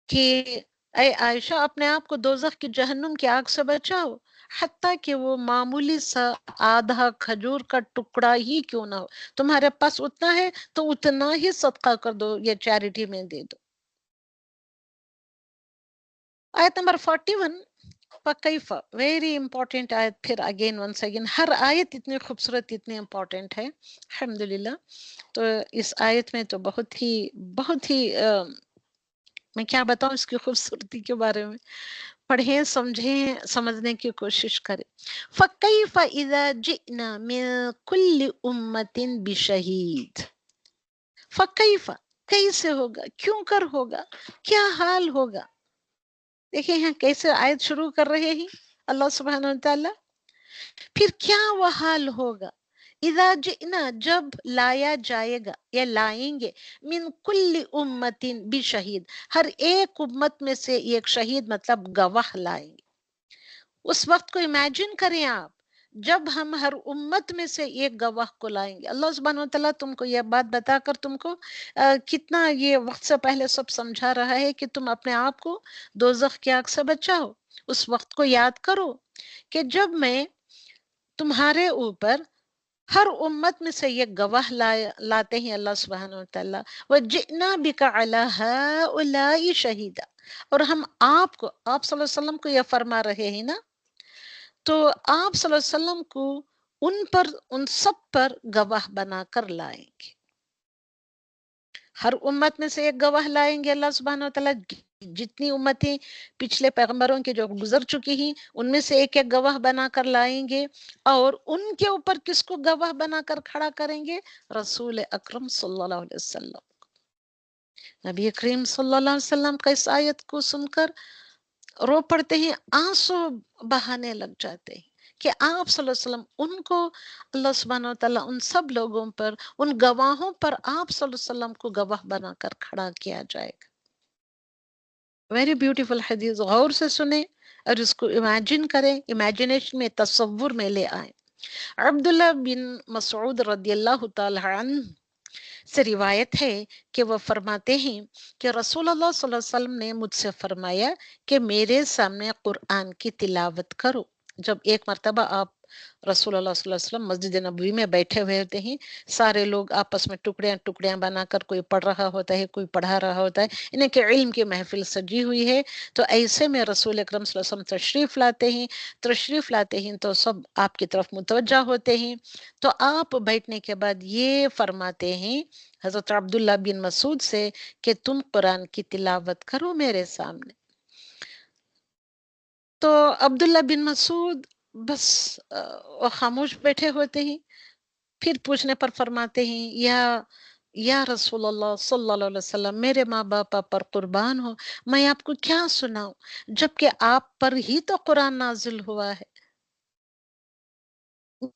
کہ اے عائشہ، اپنے آپ کو دوزخ کی جہنم کی آگ سے بچاؤ، حتیٰ کہ وہ معمولی سا آدھا کھجور کا ٹکڑا ہی کیوں نہ ہو. تمہارے پاس اتنا ہے تو اتنا ہی صدقہ کر دو یا چیریٹی میں دے دو. آیت نمبر 41 فَكَيْفَ، ویری امپورٹنٹ آیت. پھر ونس اگین ہر آیت اتنی خوبصورت، اتنی امپورٹنٹ ہے الحمدللہ. تو اس آیت میں تو بہت ہی میں کیا بتاؤں اس کی خوبصورتی کے بارے میں. پڑھیں، سمجھیں، سمجھنے کی کوشش کریں. فَكَيْفَ إِذَا جِئْنَا مِن كُلِّ أُمَّةٍ بِشَهِيدٍ. فَكَيْفَ، کیسے ہوگا، کیوں کر ہوگا، کیا حال ہوگا. دیکھیں یہاں کیسے آیت شروع کر رہے ہیں اللہ سبحانہ وتعالی. پھر کیا وہ حال ہوگا، اذا جئنا، جب لایا جائے گا یا لائیں گے، من کل امت بشہید، ہر ایک امت میں سے ایک شہید مطلب گواہ لائیں گے. اس وقت کو امیجن کریں آپ، جب ہم ہر امت میں سے ایک گواہ کو لائیں گے. اللہ سبحانہ وتعالیٰ تم کو یہ بات بتا کر تم کو کتنا یہ وقت سے پہلے سب سمجھا رہا ہے کہ تم اپنے آپ کو دوزخ کی آگ سے بچاؤ. اس وقت کو یاد کرو کہ جب میں تمہارے اوپر ہر امت میں سے یہ گواہ لاتے ہیں اللہ سبحانہ وتعالیٰ، وَجِئْنَا بِكَ عَلَىٰ هَٰؤُلَاءِ شَهِيدًا، اور ہم آپ کو، آپ صلی اللہ علیہ وسلم کو یہ فرما رہے ہیں نا، تو آپ صلی اللہ علیہ وسلم کو ان سب پر گواہ بنا کر لائیں گے. ہر امت میں سے ایک گواہ لائیں گے اللہ سبحانہ وتعالیٰ. جتنی امتیں پچھلے پیغمبروں کے جو گزر چکی ہیں ان میں سے ایک ایک گواہ بنا کر لائیں گے، اور ان کے اوپر کس کو گواہ بنا کر کھڑا کریں گے؟ رسول اکرم صلی اللہ علیہ وسلم. نبی کریم صلی اللہ علیہ وسلم کا اس آیت کو سن کر رو پڑتے ہیں، آنسو بہانے لگ جاتے ہیں کہ آپ صلی اللہ علیہ وسلم، ان کو اللہ سبحانہ وتعالیٰ ان سب لوگوں پر، ان گواہوں پر آپ صلی اللہ علیہ وسلم کو گواہ بنا کر کھڑا کیا جائے گا. ویری بیوٹیفل حدیث، غور سے سنیں اور اس کو امیجن کریں، امیجنیشن میں، تصور میں لے آئیں. عبداللہ بن مسعود رضی اللہ تعالی عنہ سے روایت ہے کہ وہ فرماتے ہیں کہ رسول اللہ صلی اللہ علیہ وسلم نے مجھ سے فرمایا کہ میرے سامنے قرآن کی تلاوت کرو. جب ایک مرتبہ آپ رسول اللہ صلی اللہ علیہ وسلم مسجد نبوی میں بیٹھے ہوئے ہوتے ہیں، سارے لوگ آپس میں ٹکڑیاں بنا کر کوئی پڑھ رہا ہوتا ہے، کوئی پڑھا رہا ہوتا ہے، انہیں کہ علم کی محفل سجی ہوئی ہے. تو ایسے میں رسول اکرم صلی اللہ علیہ وسلم تشریف لاتے ہیں تو سب آپ کی طرف متوجہ ہوتے ہیں. تو آپ بیٹھنے کے بعد یہ فرماتے ہیں حضرت عبداللہ بن مسعود سے کہ تم قرآن کی تلاوت کرو میرے سامنے. تو عبداللہ بن مسعود بس خاموش بیٹھے ہوتے ہیں. پھر پوچھنے پر فرماتے ہیں، یا یا رسول اللہ صلی اللہ علیہ وسلم، میرے ماں باپ آپ پر قربان ہو، میں آپ کو کیا سناؤں، جبکہ آپ پر ہی تو قرآن نازل ہوا ہے،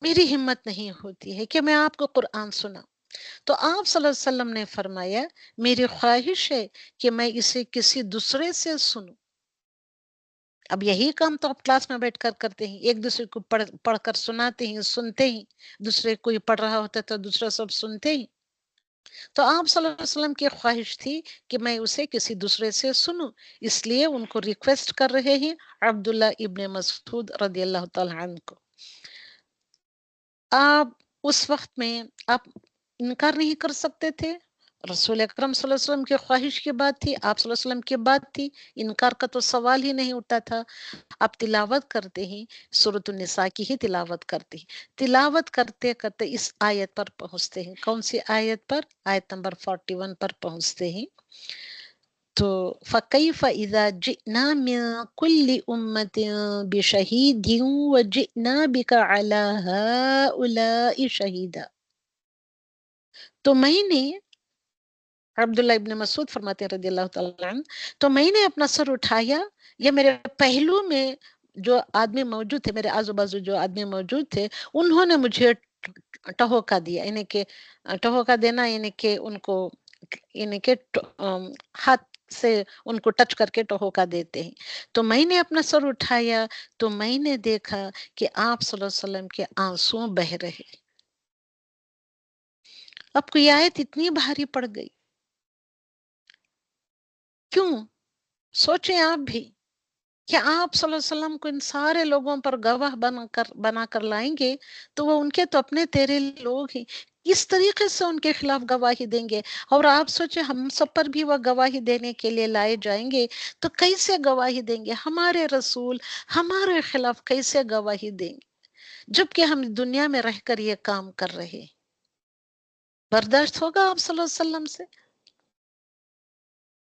میری ہمت نہیں ہوتی ہے کہ میں آپ کو قرآن سناؤں۔ تو آپ صلی اللہ علیہ وسلم نے فرمایا، میری خواہش ہے کہ میں اسے کسی دوسرے سے سنوں۔ اب یہی کام تو آپ کلاس میں بیٹھ کر کرتے ہیں، ایک دوسرے کو پڑھ کر سناتے ہیں، سنتے ہیں، دوسرے کوئی پڑھ رہا ہوتا ہے تو دوسرا سب سنتے ہیں۔ تو آپ صلی اللہ علیہ وسلم کی خواہش تھی کہ میں اسے کسی دوسرے سے سنوں، اس لیے ان کو ریکویسٹ کر رہے ہیں عبداللہ ابن مسعود رضی اللہ تعالیٰ عنہ کو۔ آپ اس وقت میں آپ انکار نہیں کر سکتے تھے، رسول اکرم صلی اللہ علیہ وسلم کی خواہش کی بات تھی، آپ صلی اللہ علیہ وسلم کی بات تھی، انکار کا تو سوال ہی نہیں اٹھتا تھا۔ آپ تلاوت کرتے ہیں، سورۃ النساء کی ہی تلاوت کرتے ہیں، تلاوت کرتے کرتے اس آیت پر پہنچتے ہیں۔ کون سی آیت پر؟ آیت نمبر 41 پر پہنچتے ہیں۔ تو فَكَيْفَ إِذَا جِئْنَا مِن كُلِّ أُمَّةٍ بِشَهِيدٍ وَجِئْنَا بِكَ عَلَى هَؤُلَاءِ شَهِيدًا۔ تو میں نے، عبداللہ ابن مسعود فرماتے ہیں رضی اللہ تعالیٰ عنہ، تو میں نے اپنا سر اٹھایا، یا میرے پہلو میں جو آدمی موجود تھے، میرے آزو بازو جو آدمی موجود تھے، انہوں نے مجھے ٹہوکا دیا، یعنی کہ ٹہوکا دینا، یعنی کہ ان کو، یعنی کہ ہاتھ سے ان کو ٹچ کر کے ٹہوکا دیتے ہیں۔ تو میں نے اپنا سر اٹھایا تو میں نے دیکھا کہ آپ صلی اللہ علیہ وسلم کے آنسو بہ رہے۔ اب کوئی آیت اتنی بھاری پڑ گئی، کیوں؟ سوچیں آپ بھی کہ آپ صلی اللہ علیہ وسلم کو ان سارے لوگوں پر گواہ بنا کر لائیں گے، تو وہ ان کے تو اپنے تیرے لوگ ہیں، اس طریقے سے ان کے خلاف گواہی دیں گے۔ اور آپ سوچیں ہم سب پر بھی وہ گواہی دینے کے لیے لائے جائیں گے، تو کیسے گواہی دیں گے؟ ہمارے رسول ہمارے خلاف کیسے گواہی دیں گے، جبکہ ہم دنیا میں رہ کر یہ کام کر رہے ہیں؟ برداشت ہوگا آپ صلی اللہ علیہ وسلم سے؟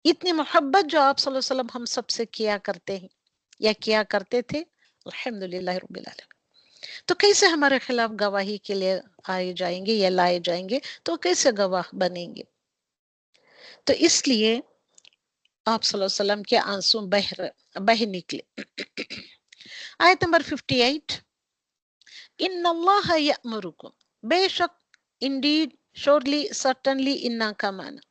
اتنی محبت جو آپ صلی اللہ علیہ وسلم ہم سب سے کیا کرتے ہیں یا کیا کرتے تھے، الحمدللہ رب العالمین، تو کیسے ہمارے خلاف گواہی کے لیے آئے جائیں گے یا لائے جائیں گے؟ تو کیسے گواہ بنیں گے؟ تو اس لیے آپ صلی اللہ علیہ وسلم کے آنسو بہ نکلے۔ آیت نمبر 58، ان اللہ یأمرکم، بے شک، انڈیڈ، شورلی، سرٹنلی، انا کا معنی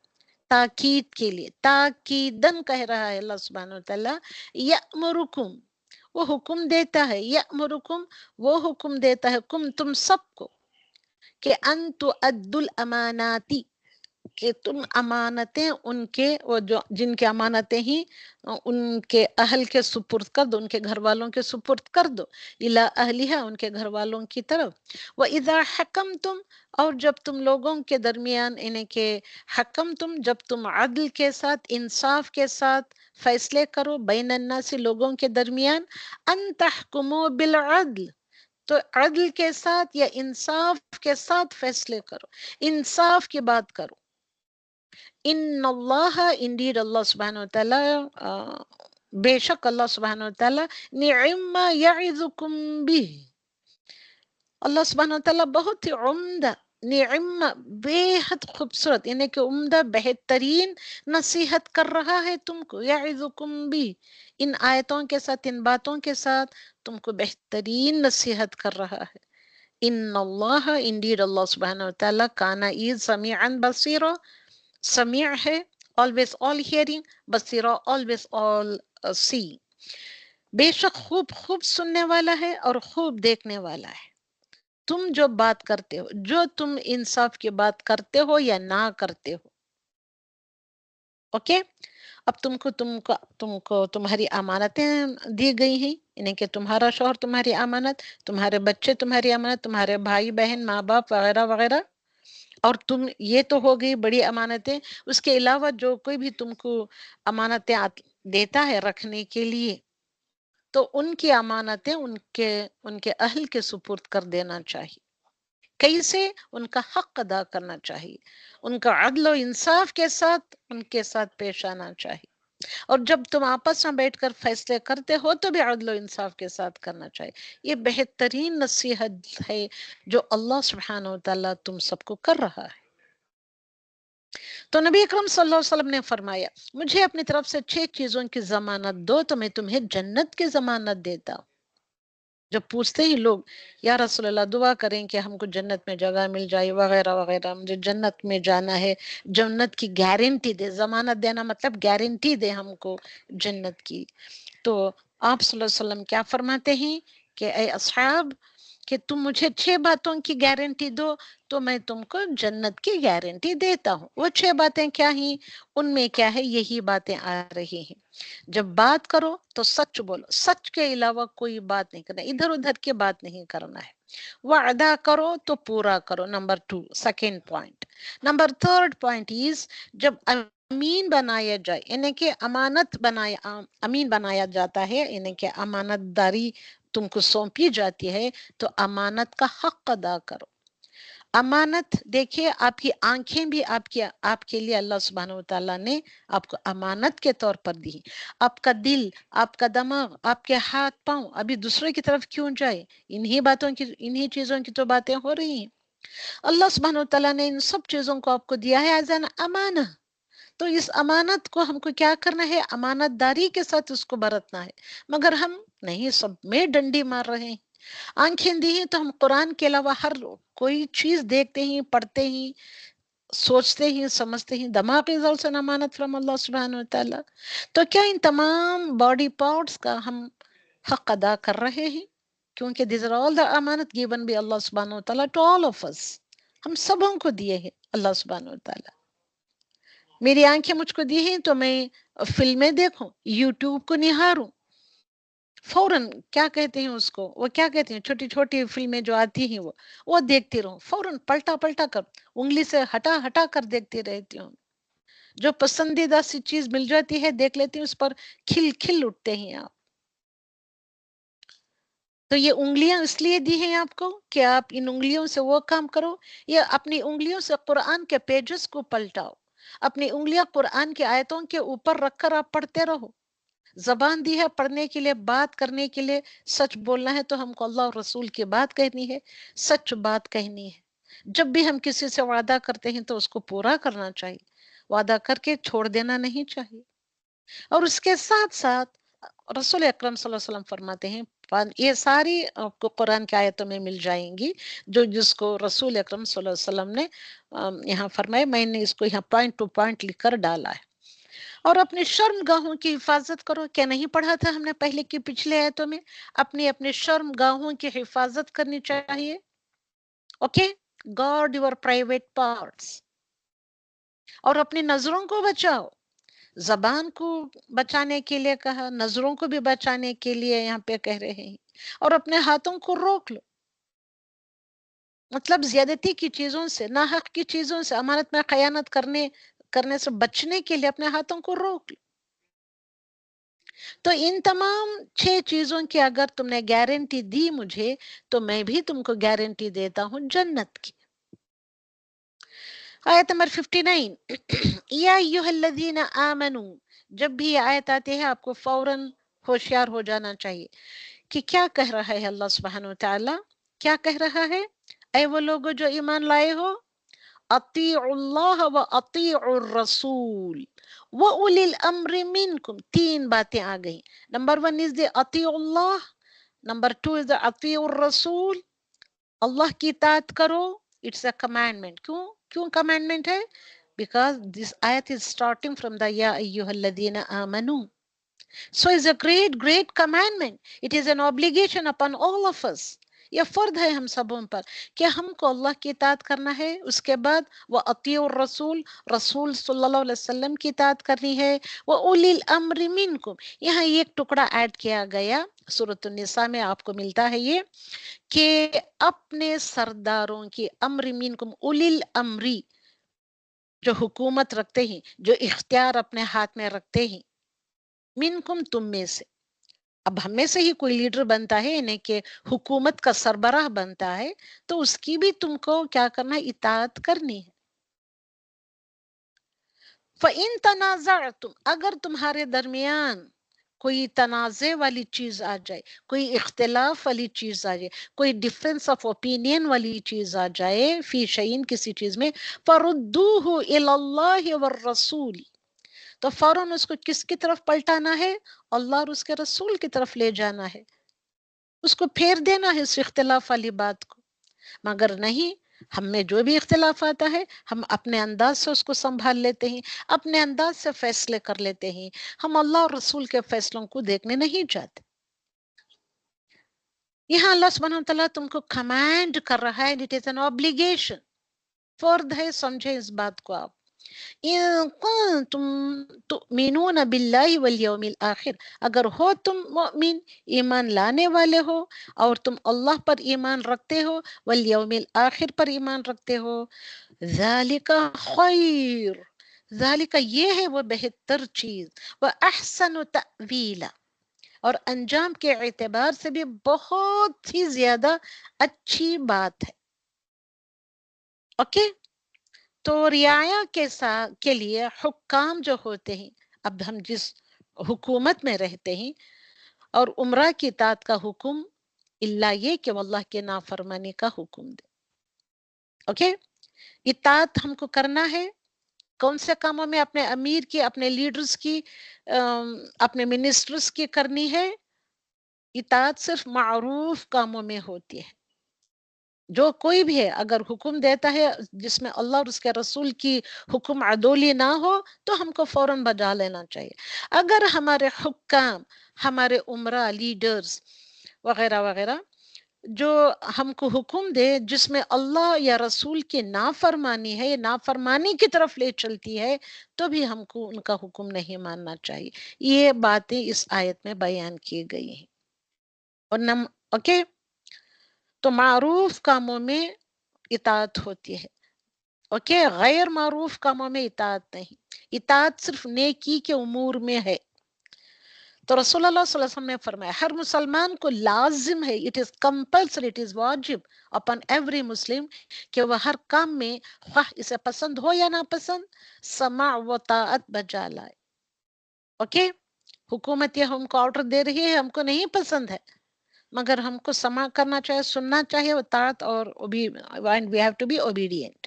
تاکید کے لیے، تاکیدن کہہ رہا ہے اللہ سبحانہ وتعالیٰ، یأمرکم، وہ حکم دیتا ہے، یأمرکم، وہ حکم دیتا ہے، تم سب کو، کہ ان تؤدوا الاماناتی، کہ تم امانتیں ان کے، وہ جو جن کے امانتیں ہی ان کے اہل کے سپرد کر دو، ان کے گھر والوں کے سپرد کر دو، الی اہلیہا، ان کے گھر والوں کی طرف۔ وَإِذَا حَكَمْتُمْ، اور جب تم لوگوں کے درمیان، یعنی کہ حکم جب تم عدل کے ساتھ، انصاف کے ساتھ فیصلے کرو، بین الناس، لوگوں کے درمیان، ان تحکموا بالعدل، تو عدل کے ساتھ یا انصاف کے ساتھ فیصلے کرو، انصاف کی بات کرو۔ ان اللہ، انڈیڈ اللہ سبحانہ وتعالیٰ، بے شک اللہ سبحانہ وتعالیٰ، نعم ما یعظکم بہ، اللہ سبحانہ وتعالیٰ بہت ہی عمدہ، نعم، بے حد خوبصورت، یعنی کہ عمدہ، بہترین نصیحت کر رہا ہے تم کو، یعظکم بھی، ان آیتوں کے ساتھ، ان باتوں کے ساتھ تم کو بہترین نصیحت کر رہا ہے۔ ان اللہ، انڈیڈ اللہ سبحانہ وتعالیٰ، کانا از سمیعا بصیرا، سمیع ہے، always all hearing، بصیرا always all seeing، بے شک خوب خوب سننے والا ہے اور خوب دیکھنے والا ہے۔ تم جو بات کرتے ہو، جو تم انصاف کی بات کرتے ہو یا نہ کرتے ہو، اوکے؟ اب تم کو تمہاری امانتیں دی گئی ہیں، یعنی کہ تمہارا شوہر تمہاری امانت، تمہارے بچے تمہاری امانت، تمہارے بھائی بہن، ماں باپ وغیرہ وغیرہ، اور تم، یہ تو ہو گئی بڑی امانتیں۔ اس کے علاوہ جو کوئی بھی تم کو امانتیں دیتا ہے رکھنے کے لیے، تو ان کی امانتیں ان کے اہل کے سپرد کر دینا چاہیے۔ کیسے؟ ان کا حق ادا کرنا چاہیے، ان کا عدل و انصاف کے ساتھ ان کے ساتھ پیش آنا چاہیے، اور جب تم آپس میں بیٹھ کر فیصلے کرتے ہو تو بھی عدل و انصاف کے ساتھ کرنا چاہیے۔ یہ بہترین نصیحت ہے جو اللہ سبحانہ وتعالیٰ تم سب کو کر رہا ہے۔ تو نبی اکرم صلی اللہ علیہ وسلم نے فرمایا مجھے اپنی طرف سے 6 چیزوں کی ضمانت دو تو میں تمہیں جنت کی ضمانت دیتا ہوں. جب پوچھتے ہی لوگ یا رسول اللہ دعا کریں کہ ہم کو جنت میں جگہ مل جائے وغیرہ وغیرہ، مجھے جنت میں جانا ہے، جنت کی گارنٹی دے. ضمانت دینا مطلب گارنٹی دے ہم کو جنت کی. تو آپ صلی اللہ علیہ وسلم کیا فرماتے ہیں کہ اے اصحاب کہ تم مجھے 6 باتوں کی گارنٹی دو تو میں تم کو جنت کی گارنٹی دیتا ہوں. وہ 6 باتیں کیا ہیں؟ ان میں کیا ہے؟ یہی باتیں آ رہی ہیں. جب بات کرو تو سچ بولو، سچ کے علاوہ کوئی بات نہیں کرنا، ادھر ادھر کی بات نہیں کرنا ہے. وعدہ کرو تو پورا کرو. Number 2 second point. Number 3 point is جب امین بنایا جائے یعنی کہ امین بنایا جاتا ہے، یعنی کہ امانت داری تم کو سونپی جاتی ہے تو امانت کا حق ادا کرو. امانت دیکھیے آپ کی آنکھیں بھی آپ کے لیے اللہ سبحانہ وتعالیٰ نے آپ کو امانت کے طور پر دی. آپ کا دل، آپ کا دماغ، آپ کے ہاتھ پاؤں ابھی دوسرے کی طرف کیوں جائے؟ انہی چیزوں کی تو باتیں ہو رہی ہیں. اللہ سبحانہ وتعالیٰ نے ان سب چیزوں کو آپ کو دیا ہے ایز این امانہ. تو اس امانت کو ہم کو کیا کرنا ہے؟ امانت داری کے ساتھ اس کو برتنا ہے. مگر ہم نہیں، سب میں ڈنڈی مار رہے ہیں. آنکھیں دی ہیں تو ہم قرآن کے علاوہ ہر کوئی چیز دیکھتے ہیں، پڑھتے ہیں، سوچتے ہیں، سمجھتے ہیں. دماغ از آلسو an امانت فرام اللہ سبحانہ وتعالیٰ. تو کیا ان تمام باڈی پارٹس کا ہم حق ادا کر رہے ہیں؟ کیونکہ these are all the امانت given by اللہ سبحانہ وتعالیٰ to all of us. ہم سبوں کو دیے ہیں اللہ سبحانہ وتعالیٰ. میری آنکھیں مجھ کو دی ہیں تو میں فلمیں دیکھوں، یوٹیوب کو نہاروں، فوراً کیا کہتے ہیں اس کو، وہ کیا کہتے ہیں، چھوٹی چھوٹی فلمیں جو آتی ہیں وہ دیکھتی رہوں، فوراً پلٹا پلٹا کر انگلی سے ہٹا ہٹا کر دیکھتی رہتی ہوں. جو پسندیدہ سی چیز مل جاتی ہے دیکھ لیتی ہوں، اس پر کھل کھل اٹھتے ہیں آپ. تو یہ انگلیاں اس لیے دی ہیں آپ کو کہ آپ ان انگلیوں سے وہ کام کرو، یا اپنی انگلیوں سے قرآن کے پیجز کو پلٹاؤ، اپنی انگلیاں قرآن کی آیتوں کے اوپر رکھ کر آپ پڑھتے رہو. زبان دی ہے پڑھنے کے لیے، بات کرنے کے لیے. سچ بولنا ہے تو ہم کو اللہ اور رسول کی بات کہنی ہے، سچ بات کہنی ہے. جب بھی ہم کسی سے وعدہ کرتے ہیں تو اس کو پورا کرنا چاہیے، وعدہ کر کے چھوڑ دینا نہیں چاہیے. اور اس کے ساتھ ساتھ رسول اکرم صلی اللہ علیہ وسلم فرماتے ہیں، یہ ساری آپ کو قرآن کی آیتوں میں مل جائیں گی جس کو رسول اکرم صلی اللہ علیہ وسلم نے یہاں فرمائے. میں نے اس کو یہاں پوائنٹ ٹو پوائنٹ لکھ کر ڈالا ہے. اور اپنے شرم گاہوں کی حفاظت کرو. کیا نہیں پڑھا تھا ہم نے پہلے کی پچھلے آیتوں میں؟ اپنے شرم گاہوں کی حفاظت کرنی چاہیے. Okay, guard your private parts. اور اپنی نظروں کو بچاؤ. زبان کو بچانے کے لیے کہا، نظروں کو بھی بچانے کے لیے یہاں پہ کہہ رہے ہیں. اور اپنے ہاتھوں کو روک لو، مطلب زیادتی کی چیزوں سے، ناحق کی چیزوں سے، امانت میں خیانت کرنے سے بچنے کے لیے اپنے ہاتھوں کو روک لو. تو ان تمام 6 چیزوں کی اگر تم نے گارنٹی دی مجھے تو میں بھی تم کو گارنٹی دیتا ہوں جنت کی. آیت نمبر 59 یا ایھا الذین آمنوا. جب بھی یہ آیت آتی ہے آپ کو فوراً ہوشیار ہو جانا چاہیے کہ کیا کہہ رہا ہے اللہ سبحانہ وتعالی. کیا کہہ رہا ہے؟ اے وہ لوگ جو ایمان لائے ہو، اطیعوا اللہ و اطیعوا الرسول وَأُولِي الْأَمْرِ مِنْكُمْ. 3 باتیں آ گئی. نمبر 1 is the اطیع اللہ، نمبر 2 is the اطیع الرسول. اللہ کی اطاعت کرو. It's a commandment. کیوں commandment ہے؟ Because this ayat is starting from the Ya ayyuhalladhina amanu. So it's a great commandment. It is an obligation upon all of us. یہ فرض ہے ہم سبوں پر کہ ہم کو اللہ کی اطاعت کرنا ہے. اس کے بعد وہ اطیع الرسول، رسول صلی اللہ علیہ وسلم کی اطاعت کرنی ہے. وہ اولی الامر منکم. یہاں ایک ٹکڑا ایڈ کیا گیا سورۃ النساء میں، آپ کو ملتا ہے یہ کہ اپنے سرداروں کی، امر منکم اولی الامری، جو حکومت رکھتے ہیں، جو اختیار اپنے ہاتھ میں رکھتے ہیں، منکم تم میں سے. اب ہم میں سے ہی کوئی لیڈر بنتا ہے یعنی کہ حکومت کا سربراہ بنتا ہے تو اس کی بھی تم کو کیا کرنا ہے؟ اطاعت کرنی ہے. فَإِن تَنَازَعْتُمْ. اگر تمہارے درمیان کوئی تنازع والی چیز آ جائے، کوئی اختلاف والی چیز آ جائے، کوئی ڈفرینس آف اوپینین والی چیز آ جائے فی شیئن کسی چیز میں، فردوہ الی اللہ والرسول، تو فوراً اس کو کس کی طرف پلٹانا ہے؟ اللہ اور اس کے رسول کی طرف لے جانا ہے، اس کو پھیر دینا ہے اس اختلاف والی بات کو۔ مگر نہیں، ہم میں جو بھی اختلاف آتا ہے ہم اپنے انداز سے اس کو سنبھال لیتے ہیں، اپنے انداز سے فیصلے کر لیتے ہیں، ہم اللہ اور رسول کے فیصلوں کو دیکھنے نہیں جاتے۔ یہاں اللہ سبحانہ وتعالیٰ تم کو کمانڈ کر رہا ہے، اٹ از این obligation، فرض ہے، سمجھے اس بات کو آپ۔ ان کنتم تؤمنون باللہ والیوم الآخر، اگر ہو تم مؤمن، ایمان لانے والے ہو، اور تم اللہ پر ایمان رکھتے ہو، والیوم الآخر پر ایمان رکھتے ہو، ذالک خیر، ذالک یہ ہے وہ بہتر چیز، وہ احسن تأویلا، اور انجام کے اعتبار سے بھی بہت ہی زیادہ اچھی بات ہے۔ اوکے، تو رعایا کے لیے حکام جو ہوتے ہیں، اب ہم جس حکومت میں رہتے ہیں، اور عمرہ کی اطاعت کا حکم اللہ یہ کہ وہ اللہ کے نافرمانی کا حکم دے۔ اوکے، اطاعت ہم کو کرنا ہے کون سے کاموں میں؟ اپنے امیر کی، اپنے لیڈرز کی، اپنے منسٹرز کی کرنی ہے۔ اطاعت صرف معروف کاموں میں ہوتی ہے، جو کوئی بھی ہے اگر حکم دیتا ہے جس میں اللہ اور اس کے رسول کی حکم عدولی نہ ہو تو ہم کو فوراً بجا لینا چاہیے۔ اگر ہمارے حکام، ہمارے عمرہ، لیڈرز وغیرہ وغیرہ جو ہم کو حکم دے جس میں اللہ یا رسول کی نافرمانی ہے، نافرمانی کی طرف لے چلتی ہے، تو بھی ہم کو ان کا حکم نہیں ماننا چاہیے۔ یہ باتیں اس آیت میں بیان کی گئی ہیں۔ اور اوکے، تو معروف کاموں میں اطاعت ہوتی ہے، اوکے، غیر معروف کاموں میں اطاعت نہیں۔ اطاعت صرف نیکی کے امور میں ہے۔ تو رسول اللہ صلی اللہ علیہ وسلم نے فرمایا ہر مسلمان کو لازم ہے، it is compulsory, it is واجب اپن ایوری مسلم، کہ وہ ہر کام میں خواہ اسے پسند ہو یا نہ پسند، سماع و طاعت بجا لائے۔ اوکے، حکومت یہ ہم کو آرڈر دے رہی ہے، ہم کو نہیں پسند ہے، مگر ہم کو سماع کرنا چاہیے، سننا چاہیے، اطاعت اور we have to be obedient.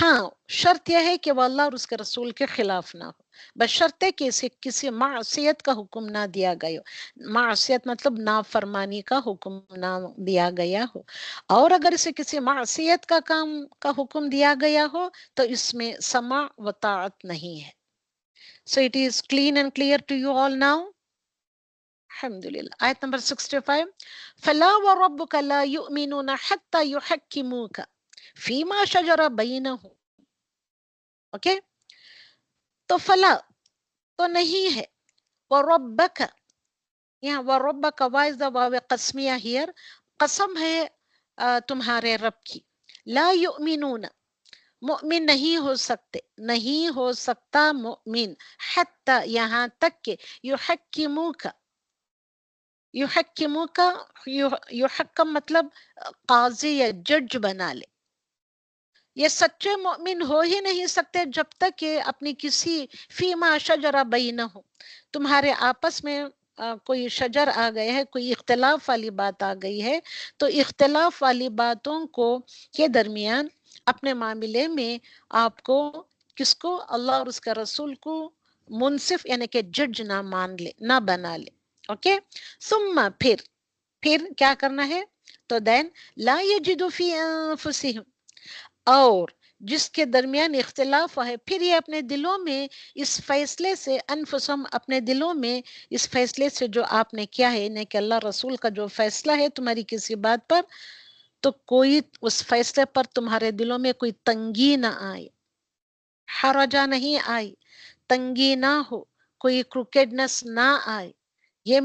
ہاں، شرط یہ ہے کہ وہ اللہ اور اس کے رسول کے خلاف نہ ہو، بشرطے کہ اسے کسی معصیت کا حکم نہ دیا گیا ہو۔ معصیت مطلب نافرمانی کا حکم نہ دیا گیا ہو، اور اگر اسے کسی معصیت کا کام کا حکم دیا گیا ہو تو اس میں سماع و طاعت نہیں ہے۔ So it is clean and clear to you all now. الحمدللہ۔ آیت نمبر 65، فَلَا وَرَبُّكَ لَا يُؤْمِنُونَ حَتَّى يُحَكِّمُوكَ فِيمَا شَجَرَ بَيْنَهُمْ۔ اوکے، تو فلا تو نہیں ہے، وَرَبَّكَ، یہاں وَرَبَّكَ وائز دا واو قسمیہ ہیر، قسم ہے تمہارے رب کی، لا یؤمنون، مؤمن نہیں ہو سکتے، نہیں ہو سکتا مؤمن، حتی یہاں تک کہ یحکموک، یحکموک، یحکم مطلب قاضی یا جج بنا لے۔ یہ سچے مومن ہو ہی نہیں سکتے جب تک کہ اپنی کسی فیما شجر بینہم، تمہارے آپس میں کوئی شجر آ گئے ہے، کوئی اختلاف والی بات آ گئی ہے، تو اختلاف والی باتوں کو کے درمیان اپنے معاملے میں آپ کو کس کو؟ اللہ اور اس کے رسول کو منصف یعنی کہ جج نہ مان لے، نہ بنا لے۔ اوکے، ثم پھر کیا کرنا ہے؟ تو دین لا یجدوا فی انفسہم، اور جس کے درمیان اختلاف ہے، پھر یہ اپنے دلوں میں اس فیصلے سے، انفسہم اپنے دلوں میں اس فیصلے سے جو آپ نے کیا ہے، یعنی کہ اللہ رسول کا جو فیصلہ ہے تمہاری کسی بات پر، تو کوئی اس فیصلے پر تمہارے دلوں میں کوئی تنگی نہ آئے، حرجہ نہیں آئی، تنگی نہ ہو، کوئی کروکیڈنس نہ آئے، یہ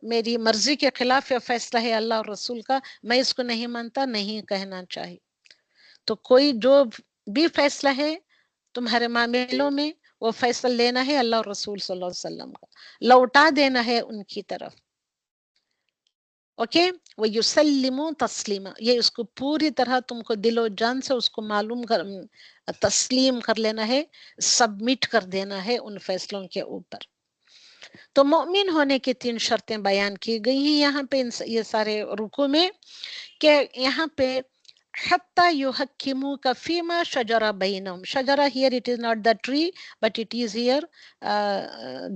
میری مرضی کے خلاف یہ فیصلہ ہے اللہ اور رسول کا، میں اس کو نہیں مانتا، نہیں کہنا چاہیے۔ تو کوئی جو بھی فیصلہ ہے تمہارے معاملوں میں، وہ فیصلہ لینا ہے اللہ اور رسول صلی اللہ علیہ وسلم کا، لوٹا دینا ہے ان کی طرف۔ اوکے، وَيُسَلِّمُوا تسلیما، یہ اس کو پوری طرح تم کو دل و جان سے اس کو معلوم تسلیم کر لینا ہے، سبمٹ کر دینا ہے ان فیصلوں کے اوپر۔ تو مومن ہونے کی 3 شرطیں بیان کی گئی ہیں یہاں پہ یہ سارے رکوع میں، کہ یہاں پہ حتی یحکموک فیما شجر بینہم. شجرہ here it is not the tree but it is here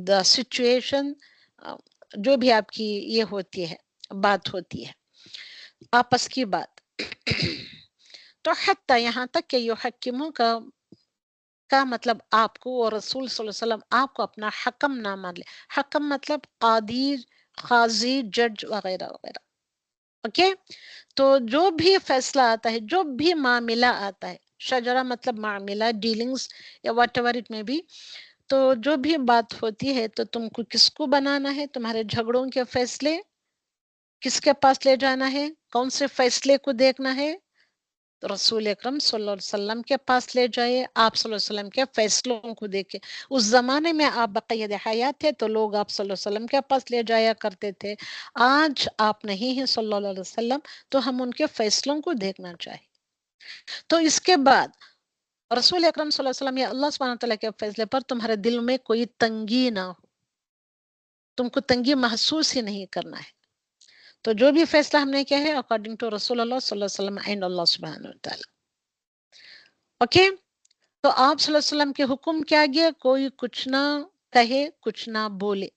the situation، جو بھی آپ کی یہ ہوتی ہے، بات ہوتی ہے، آپس کی بات. تو حتی یہاں تک کہ یحکموک کا مطلب آپ کو اور رسول صلی اللہ علیہ وسلم آپ کو اپنا حکم نہ مان لے. حکم مطلب قاضی، قاضی، جج وغیرہ وغیرہ. اوکے، تو جو بھی فیصلہ آتا ہے، جو بھی معاملہ آتا ہے، شجرہ مطلب معاملہ، ڈیلنگز یا واٹ ایور اٹ میں بھی، تو جو بھی بات ہوتی ہے تو تم کو کس کو بنانا ہے، تمہارے جھگڑوں کے فیصلے کس کے پاس لے جانا ہے، کون سے فیصلے کو دیکھنا ہے، رسول اکرم صلی اللہ علیہ وسلم کے پاس لے جائے. آپ صلی اللہ علیہ وسلم کے فیصلوں کو دیکھے. اس زمانے میں آپ بقید حیات تھے تو لوگ آپ صلی اللہ علیہ وسلم کے پاس لے جایا کرتے تھے. آج آپ نہیں ہیں صلی اللہ علیہ وسلم، تو ہم ان کے فیصلوں کو دیکھنا چاہیے. تو اس کے بعد رسول اکرم صلی اللہ علیہ وسلم یا اللہ سبحانہ وتعالیٰ کے فیصلے پر تمہارے دل میں کوئی تنگی نہ ہو، تم کو تنگی محسوس ہی نہیں کرنا ہے. تو جو بھی فیصلہ ہم نے کیا ہے اکارڈنگ ٹو رسول اللہ صلی اللہ علیہ وسلم اینڈ اللہ سبحانہ وتعالیٰ. اوکے، تو آپ صلی اللہ علیہ وسلم کے حکم کے آگے کوئی کچھ نہ کہے، کچھ نہ بولے.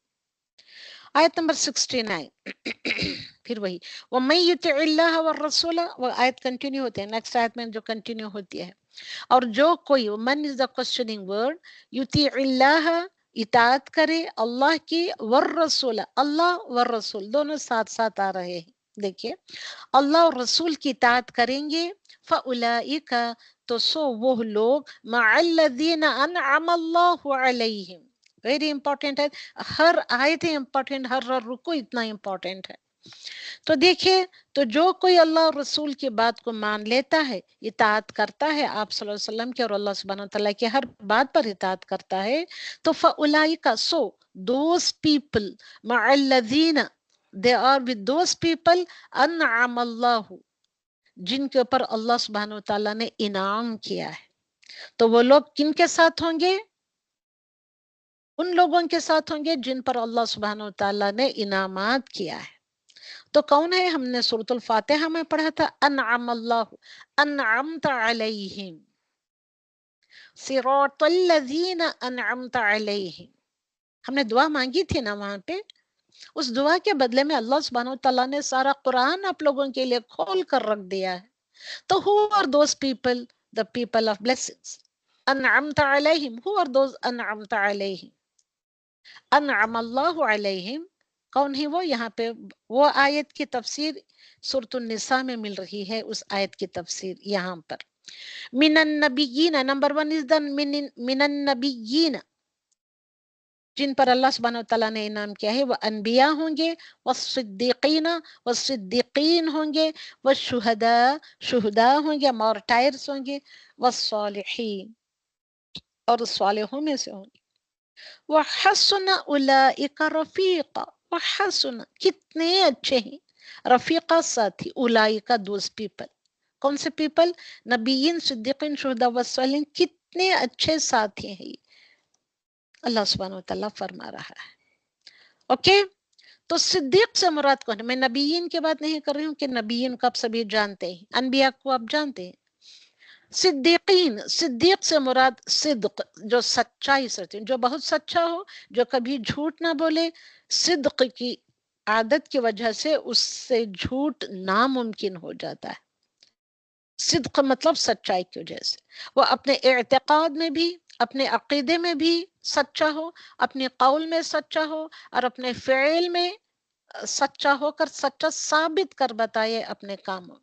آیت نمبر 69 پھر وہی وَمَن يُطِعِ اللَّهَ وَالرَّسُولَ، وہ آیت کنٹینیو ہوتے ہیں، نیکسٹ آیت میں جو کنٹینیو ہوتی ہے. اور جو کوئی، من از دا کوسچننگ ورڈ، یطیع اللہ، اطاعت کرے اللہ کی، والرسول، اللہ والرسول دونوں ساتھ ساتھ آ رہے ہیں. دیکھیے، اللہ اور رسول کی اطاعت کریں گے، فَأُولَئِكَ، تو سو وہ لوگ، مع الذین انعم اللہ علیہم. ویری امپورٹنٹ ہے، ہر آیت امپورٹنٹ، ہر رکوع اتنا امپورٹنٹ ہے. تو دیکھیے، تو جو کوئی اللہ اور رسول کی بات کو مان لیتا ہے، اطاعت کرتا ہے آپ صلی اللہ علیہ وسلم کے اور اللہ سبحانہ وتعالیٰ کی ہر بات پر اطاعت کرتا ہے، تو فَأُولَئِكَ، so those people، مع الذین، they are with those people انعم اللہ، جن کے اوپر اللہ سبحانہ وتعالیٰ نے انعام کیا ہے. تو وہ لوگ کن کے ساتھ ہوں گے؟ ان لوگوں کے ساتھ ہوں گے جن پر اللہ سبحانہ وتعالیٰ نے انعامات کیا ہے. تو کون ہے؟ ہم نے سورۃ الفاتحہ میں پڑھا تھا، انعم اللہ، انعمت علیہم، صراط الذین انعمت علیہم. ہم نے دعا مانگی تھی نا وہاں پہ، اس دعا کے بدلے میں اللہ سبحانہ وتعالیٰ نے سارا قرآن آپ لوگوں کے لیے کھول کر رکھ دیا ہے. تو who are those people? The people of blessings. انعمت علیہم، who are those انعمت علیہم؟ انعم اللہ علیہم کون ہے وہ؟ یہاں پہ وہ آیت کی تفسیر سورۃ النساء میں مل رہی ہے، اس آیت کی تفسیر یہاں پر. من النبیین، نمبر 1 از دا من النبیین، جن پر اللہ سبحانہ وتعالیٰ نے انعام کیا ہے، وہ انبیاء ہوں گے، والصدیقین، والصدیقین ہوں گے، والشہداء، شہداء ہوں گے، مارٹائرز ہوں گے، والصالحین، اور صالحوں میں سے ہوں گے. وحسن اولئک رفیقا، وحسن، کتنے اچھے ہیں، رفیقہ ساتھی، اولئک دوز پیپل. کون سے پیپل؟ نبیین، صدیقین، شہداء والصالحین، کتنے اچھے ساتھی ہیں یہ، اللہ سبحانہ وتعالیٰ فرما رہا ہے. اوکے، تو صدیق سے مراد کون ہے؟ میں نبیین کی بات نہیں کر رہی ہوں کہ نبیین کو آپ سبھی جانتے ہیں، انبیاء کو آپ جانتے ہیں. صدیقین، صدیق سے مراد صدق، جو سچائی سے، جو بہت سچا ہو، جو کبھی جھوٹ نہ بولے. صدق کی عادت کی وجہ سے اس سے جھوٹ ناممکن ہو جاتا ہے. صدق مطلب سچائی کی وجہ سے وہ اپنے اعتقاد میں بھی، اپنے عقیدے میں بھی سچا ہو، اپنے قول میں سچا ہو، اور اپنے فعل میں سچا ہو کر سچا ثابت کر بتائے اپنے کاموں.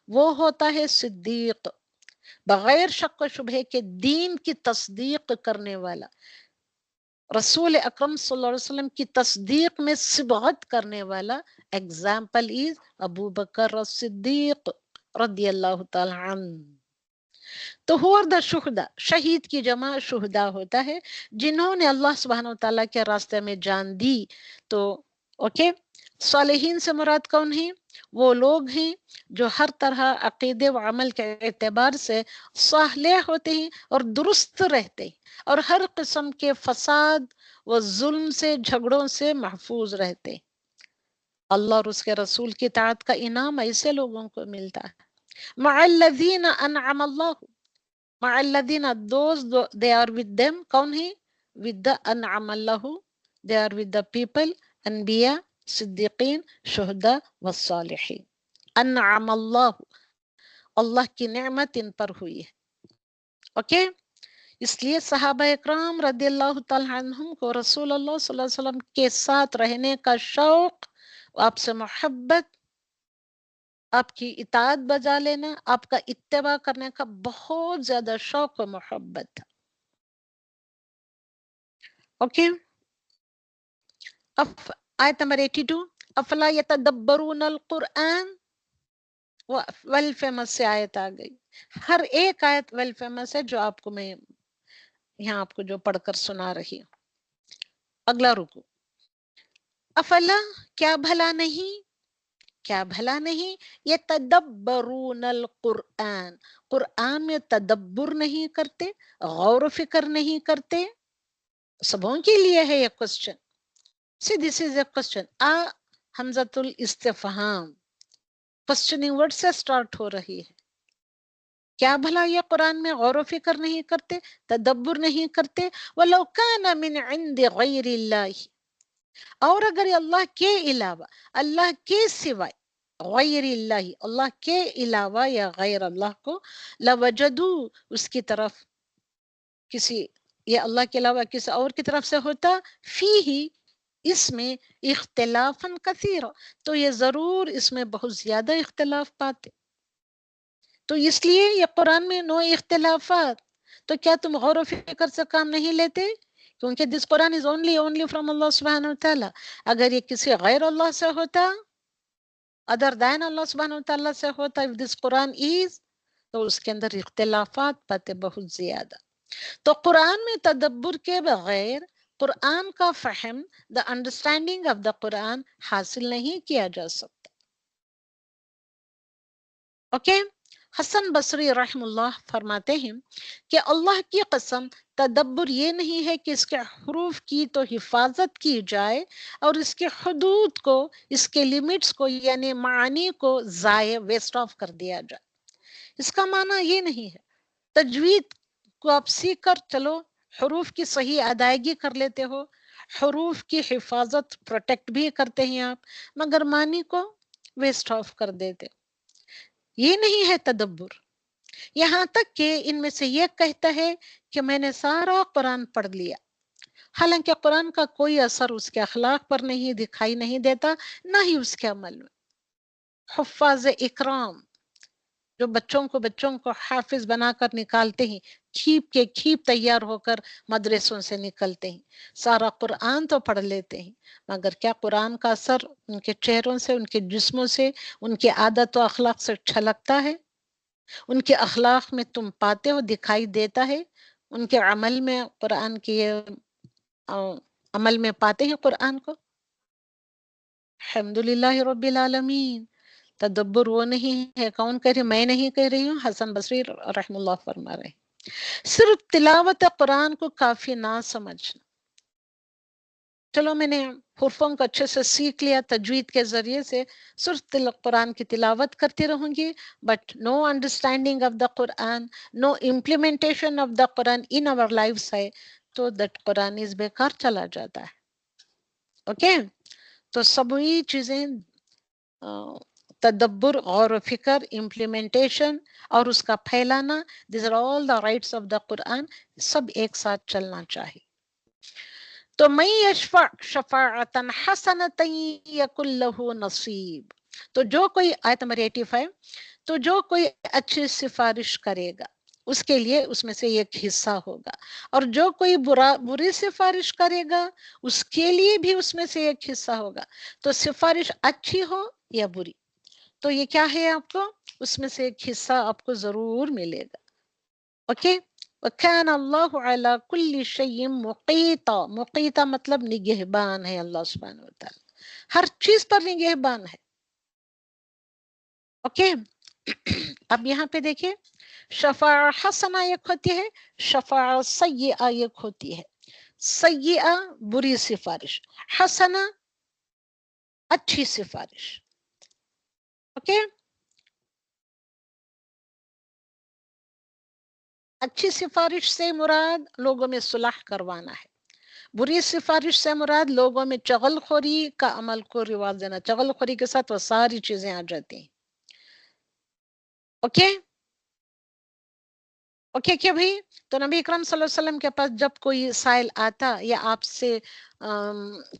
وہ ہوتا ہے صدیق، بغیر شک و شبہ کے دین کی تصدیق کرنے والا، رسول اکرم صلی اللہ علیہ وسلم کی تصدیق میں صبغت کرنے والا. ایگزامپل از ابو بکر الصدیق رضی اللہ تعالی عنہ. تو ہو دا شہداء، شہید کی جمع شہداء ہوتا ہے، جنہوں نے اللہ سبحانہ وتعالیٰ کے راستے میں جان دی. تو اوکے. صالحین سے مراد کون ہیں؟ وہ لوگ ہیں جو ہر طرح عقیدے و عمل کے اعتبار سے صالح ہوتے ہیں اور درست رہتے ہیں اور ہر قسم کے فساد و ظلم سے جھگڑوں سے محفوظ رہتے ہیں. اللہ اور اس کے رسول کی اطاعت کا انعام ایسے لوگوں کو ملتا ہے. مع الذین انعم اللہ، مع الذین those they are with them. کون ہیں؟ with the Anam Allah, they are with the people انبیاء صدیقین شہداء والصالحین. انعم اللہ، اللہ کی نعمت ان پر ہوئی ہے. اوکے. اس لیے صحابہ اکرام رضی اللہ تعالیٰ عنہم کو رسول اللہ صلی اللہ علیہ وسلم کے ساتھ رہنے کا شوق، آپ سے محبت، آپ کی اطاعت بجا لینا، آپ کا اتباع کرنے کا بہت زیادہ شوق و محبت تھا. اوکے. آیت نمبر 82. افلا یتدبرون القرآن، ویل فیمس سے آیت آ گئی. ہر ایک آیت ویل فیمس ہے جو آپ کو میں یہاں آپ کو جو پڑھ کر سنا رہی ہوں. اگلا رکو. افلا، کیا بھلا نہیں، کیا بھلا نہیں، یتدبرون القرآن، قرآن میں تدبر نہیں کرتے، غور و فکر نہیں کرتے. سبوں کے لیے ہے یہ question. See, this is a question. حمزۃ الاستفہام کوسچننگ ورڈ سے سٹارٹ ہو رہی ہے. کیا بھلا یہ قرآن میں غور و فکر نہیں کرتے، تدبر نہیں کرتے. وَلَوْ كَانَ مِنْ عِنْدِ غَيْرِ اللَّهِ، اور اگر اللہ کے علاوہ، اللہ کے سوائے، غیر اللہ، اللہ کے علاوہ یا غیر اللہ کو، لَوَجَدُوا، اس کی طرف کسی، یہ اللہ کے علاوہ کسی اور کی طرف سے ہوتا، فیہ، اس میں، اختلافاً کثیرا، تو یہ ضرور اس میں بہت زیادہ اختلاف پاتے. تو اس لیے یہ قرآن میں نو اختلافات. تو کیا تم غور و فکر سے کام نہیں لیتے؟ کیونکہ دس قرآن از اونلی فرام اللہ سبحانہ وتعالی. اگر یہ کسی غیر اللہ سے ہوتا، ادر دین اللہ سبحانہ وتعالی سے ہوتا، if this قرآن is، تو اس کے اندر اختلافات پاتے بہت زیادہ. تو قرآن میں تدبر کے بغیر قرآن کا فہم، the understanding of the قرآن حاصل نہیں کیا جا سکتا. اوکے. حسن بصری رحم اللہ فرماتے ہیں کہ اللہ کی قسم، تدبر یہ نہیں ہے کہ اس کے حروف کی تو حفاظت کی جائے اور اس کے حدود کو، اس کے لیمٹس کو، یعنی معانی کو ضائع، ویسٹ آف کر دیا جائے. اس کا معنی یہ نہیں ہے. تجوید کو آپ سیکھ کر چلو، حروف کی صحیح ادائیگی کر لیتے ہو، حروف کی حفاظت، پروٹیکٹ بھی کرتے ہیں آپ، مگر معنی کو ویسٹ آف کر دیتے. یہ نہیں ہے تدبر. یہاں تک کہ ان میں سے یہ کہتا ہے کہ میں نے سارا قرآن پڑھ لیا، حالانکہ قرآن کا کوئی اثر اس کے اخلاق پر نہیں دکھائی نہیں دیتا، نہ ہی اس کے عمل میں. حفاظ اکرام جو بچوں کو حافظ بنا کر نکالتے ہیں، کھیپ تیار ہو کر مدرسوں سے نکلتے ہیں، سارا قرآن تو پڑھ لیتے ہیں، مگر کیا قرآن کا اثر ان کے چہروں سے، ان کے جسموں سے، ان کی عادت و اخلاق سے چھلکتا ہے؟ ان کے اخلاق میں تم پاتے ہو، دکھائی دیتا ہے؟ ان کے عمل میں قرآن کی عمل میں پاتے ہیں قرآن کو؟ الحمدللہ رب العالمین. تدبر وہ نہیں ہے، کون کہہ رہی؟ میں نہیں کہہ رہی ہوں، حسن بصری رحم اللہ فرما رہے ہیں. صرف تلاوت قرآن کو کافی نہ سمجھنا. چلو میں نے حرفوں کو اچھے سے سیکھ لیا تجوید کے ذریعے سے، صرف قرآن کی تلاوت کرتی رہوں گی، but no understanding of the Quran, no implementation of the Quran in our lives ہے، تو دیٹ قرآن از بیکار چلا جاتا ہے. اوکے. تو سبھی چیزیں، تدبر، غور و فکر، امپلیمنٹیشن اور اس کا پھیلانا، these are all the rights of the قرآن، سب ایک ساتھ چلنا چاہیے. تو من یشفع شفاعتا حسنتا یکن لہ نصیب، تو جو کوئی، آیت نمبر 85، تو جو کوئی اچھی سفارش کرے گا اس کے لیے اس میں سے ایک حصہ ہوگا، اور جو کوئی بری سفارش کرے گا اس کے لیے بھی اس میں سے ایک حصہ ہوگا. تو سفارش اچھی ہو یا بری، تو یہ کیا ہے، آپ کو اس میں سے ایک حصہ آپ کو ضرور ملے گا. اوکے. وَكَانَ اللَّهُ عَلَى كُلِّ شَيْءٍ مُقِيتًا، مقیتا مطلب نگہبان ہے اللہ سبحانہ وتعالی. ہر چیز پر نگہبان ہے. اوکے. اب یہاں پہ دیکھیے شفاعہ حسنہ ایک ہوتی ہے، شفاعہ سیئہ ایک ہوتی ہے. سیئہ بری سفارش، حسنہ اچھی سفارش. اوکے. اچھی سفارش سے مراد لوگوں میں صلح کروانا ہے. بری سفارش سے مراد لوگوں میں چغل خوری کا عمل کو رواج دینا. چغل خوری کے ساتھ وہ ساری چیزیں آ جاتی ہیں. اوکے. اوکے کیا بھائی؟ تو نبی اکرم صلی اللہ علیہ وسلم کے پاس جب کوئی سائل آتا یا آپ سے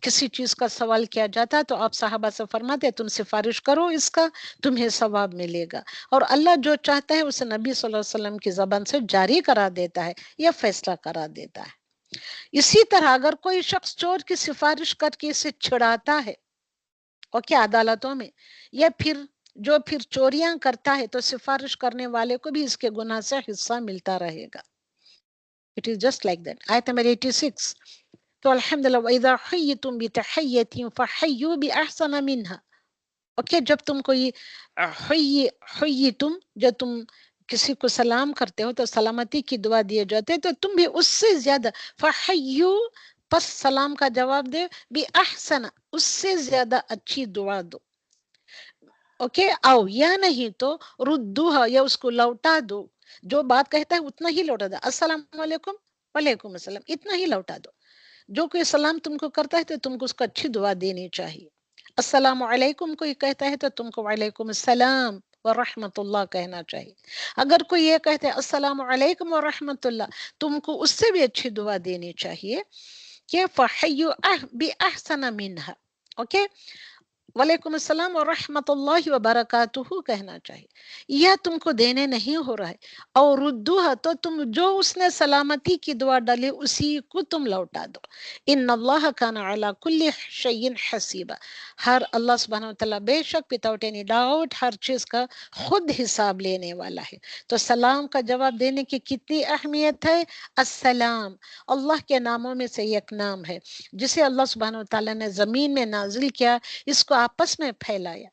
کسی چیز کا سوال کیا جاتا تو آپ صحابہ سے فرماتے تم سفارش کرو، اس کا تمہیں ثواب ملے گا. اور اللہ جو چاہتا ہے اسے نبی صلی اللہ علیہ وسلم کی زبان سے جاری کرا دیتا ہے یا فیصلہ کرا دیتا ہے. اسی طرح اگر کوئی شخص چور کی سفارش کر کے اسے چھڑاتا ہے اوکے عدالتوں میں، یا پھر چوریاں کرتا ہے تو سفارش کرنے والے کو بھی اس کے گناہ سے حصہ ملتا رہے گا. It is just like that. آیت نمبر 86. تو الحمدللہ وَإِذَا حُيِّتُم بِتَحِيَّةٍ فَحَيُّوا بِأَحْسَنَ مِنْهَا. اوکے. جب تم کوئی حُيِّتُم، جب تم کسی کو سلام کرتے ہو تو سلامتی کی دعا دیے جاتے تو تم بھی اس سے زیادہ فَحَيُّوا، پس سلام کا جواب دے، بِأَحْسَنَ، اس سے زیادہ اچھی دعا دو. اوکے. او یا نہیں تو ردوہا، یا اس کو لوٹا دو. جو بات کہتا ہے اتنا ہی لوٹا دو. السلام علیکم، وعلیکم السلام، اتنا ہی لوٹا دو. جو کوئی سلام تم کو کرتا ہے تو تم کو اس کو اچھی دعا دینی چاہیے. السلام علیکم کوئی کہتا ہے تو تم کو وعلیکم السلام ورحمۃ اللہ کہنا چاہیے. اگر کوئی یہ کہتا ہے السلام علیکم ورحمۃ اللہ، تم کو اس سے بھی اچھی دعا دینی چاہیے کہ فَحَيُّوا بِأَحْسَنَ مِنْهَا. اوکے. وعلیکم السلام ورحمۃ اللہ وبرکاتہ کہنا چاہیے. یا تم کو دینے نہیں ہو رہا ہے اور ردوہ، تو تم جو اس نے سلامتی کی دعا ڈالی اسی کو تم لوٹا دو. ان اللہ کان علی کل شیء حسیبا. ہر اللہ سبحانہ وتعالی بے شک without any doubt ہر چیز کا خود حساب لینے والا ہے. تو سلام کا جواب دینے کی کتنی اہمیت ہے. السلام اللہ کے ناموں میں سے ایک نام ہے جسے اللہ سبحانہ وتعالی نے زمین میں نازل کیا، اس کو آپس میں پھیلایا.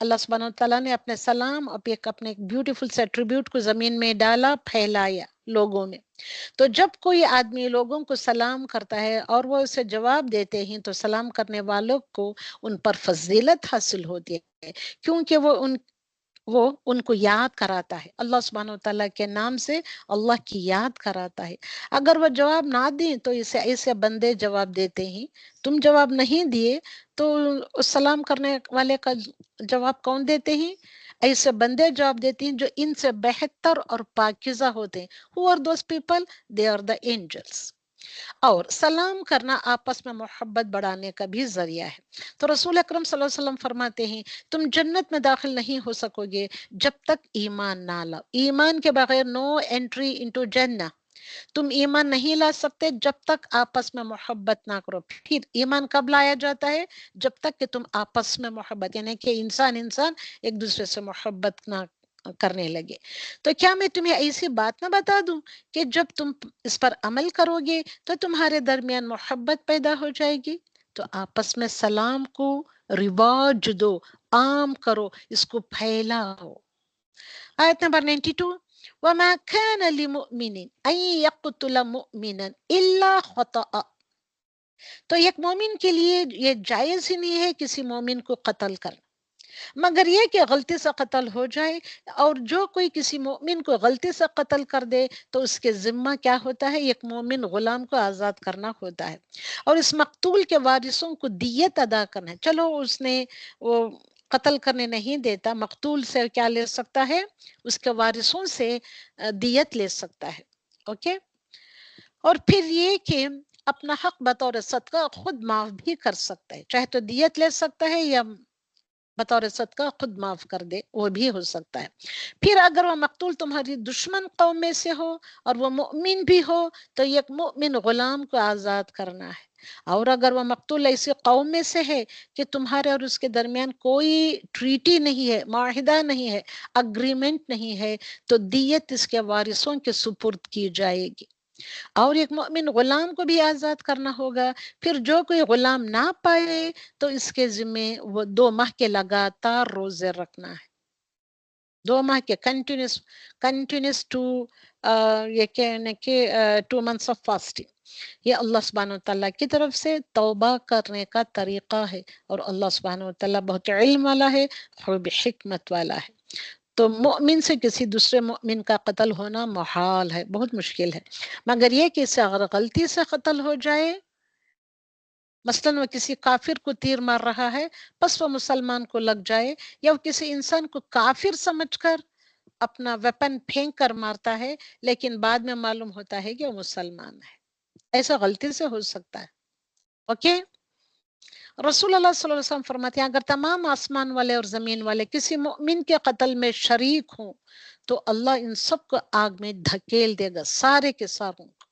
اللہ سبحانہ وتعالی نے اپنے سلام اپنے بیوٹیفل سے ایٹریبیوٹ کو زمین میں ڈالا، پھیلایا لوگوں میں. تو جب کوئی آدمی لوگوں کو سلام کرتا ہے اور وہ اسے جواب دیتے ہیں تو سلام کرنے والوں کو ان پر فضیلت حاصل ہوتی ہے، کیونکہ وہ ان کو یاد کراتا ہے، اللہ سبحانہ وتعالی کے نام سے اللہ کی یاد کراتا ہے. اگر وہ جواب نہ دیں تو اسے ایسے بندے جواب دیتے ہیں. تم جواب نہیں دیے تو سلام کرنے والے کا جواب کون دیتے ہیں؟ ایسے بندے جواب دیتے ہیں جو ان سے بہتر اور پاکیزہ ہوتے ہیں. Who are those people? They are the angels. اور سلام کرنا آپس میں محبت بڑھانے کا بھی ذریعہ ہے. تو رسول اکرم صلی اللہ علیہ وسلم فرماتے ہیں تم جنت میں داخل نہیں ہو سکو گے جب تک ایمان نہ لاؤ. ایمان کے بغیر نو انٹری انٹو جنہ. تم ایمان نہیں لا سکتے جب تک آپس میں محبت نہ کرو. پھر ایمان کب لایا جاتا ہے؟ جب تک کہ تم آپس میں محبت، یعنی کہ انسان ایک دوسرے سے محبت نہ کرنے لگے. تو کیا میں تمہیں ایسی بات نہ بتا دوں کہ جب تم اس پر عمل کرو گے تو تمہارے درمیان محبت پیدا ہو جائے گی. تو آپس میں سلام کو رواج دو، عام کرو، اس کو پھیلاؤ. آیت نمبر 92. وَمَا كَانَ لِمُؤْمِنٍ أَن يَقْتُلَ مُؤْمِنًا إِلَّا خَطَأً. تو ایک مومن کے لیے یہ جائز ہی نہیں ہے کسی مومن کو قتل کرنا مگر یہ کہ غلطی سے قتل ہو جائے. اور جو کوئی کسی مومن کو غلطی سے قتل کر دے تو اس کے ذمہ کیا ہوتا ہے؟ ایک مومن غلام کو آزاد کرنا ہوتا ہے اور اس مقتول کے وارثوں کو دیت ادا کرنا ہے. چلو اس نے وہ قتل کرنے نہیں دیتا، مقتول سے کیا لے سکتا ہے؟ اس کے وارثوں سے دیت لے سکتا ہے. اوکے. اور پھر یہ کہ اپنا حق بطور صدقہ خود معاف بھی کر سکتا ہے، چاہے تو دیت لے سکتا ہے یا بطور صدقہ خود معاف کر دے، وہ بھی ہو سکتا ہے. پھر اگر وہ مقتول تمہاری دشمن قوم میں سے ہو اور وہ مؤمن بھی ہو تو ایک مؤمن غلام کو آزاد کرنا ہے. اور اگر وہ مقتول ایسی قوم میں سے ہے کہ تمہارے اور اس کے درمیان کوئی ٹریٹی نہیں ہے، معاہدہ نہیں ہے، اگریمنٹ نہیں ہے، تو دیت اس کے وارثوں کے سپرد کی جائے گی. اور ایک مومن غلام کو بھی آزاد کرنا ہوگا. پھر جو کوئی غلام نہ پائے تو اس کے ذمے وہ 2 ماہ کے لگاتار روزے رکھنا ہے. 2 ماہ کے کنٹینیوس یہ کہنے کہ 2 months آف فاسٹنگ. یہ اللہ سبحانہ وتعالیٰ کی طرف سے توبہ کرنے کا طریقہ ہے، اور اللہ سبحانہ وتعالیٰ بہت علم والا ہے، خوب حکمت والا ہے. تو مومن سے کسی دوسرے مومن کا قتل ہونا محال ہے، بہت مشکل ہے. مگر یہ کہ اسے اگر غلطی سے قتل ہو جائے، مثلاً وہ کسی کافر کو تیر مار رہا ہے، پس وہ مسلمان کو لگ جائے، یا وہ کسی انسان کو کافر سمجھ کر اپنا ویپن پھینک کر مارتا ہے، لیکن بعد میں معلوم ہوتا ہے کہ وہ مسلمان ہے. ایسا غلطی سے ہو سکتا ہے. اوکے. رسول اللہ صلی اللہ علیہ وسلم فرماتے ہیں اگر تمام آسمان والے اور زمین والے کسی مؤمن کے قتل میں شریک ہوں تو اللہ ان سب کو آگ میں دھکیل دے گا، سارے کے ساروں کو.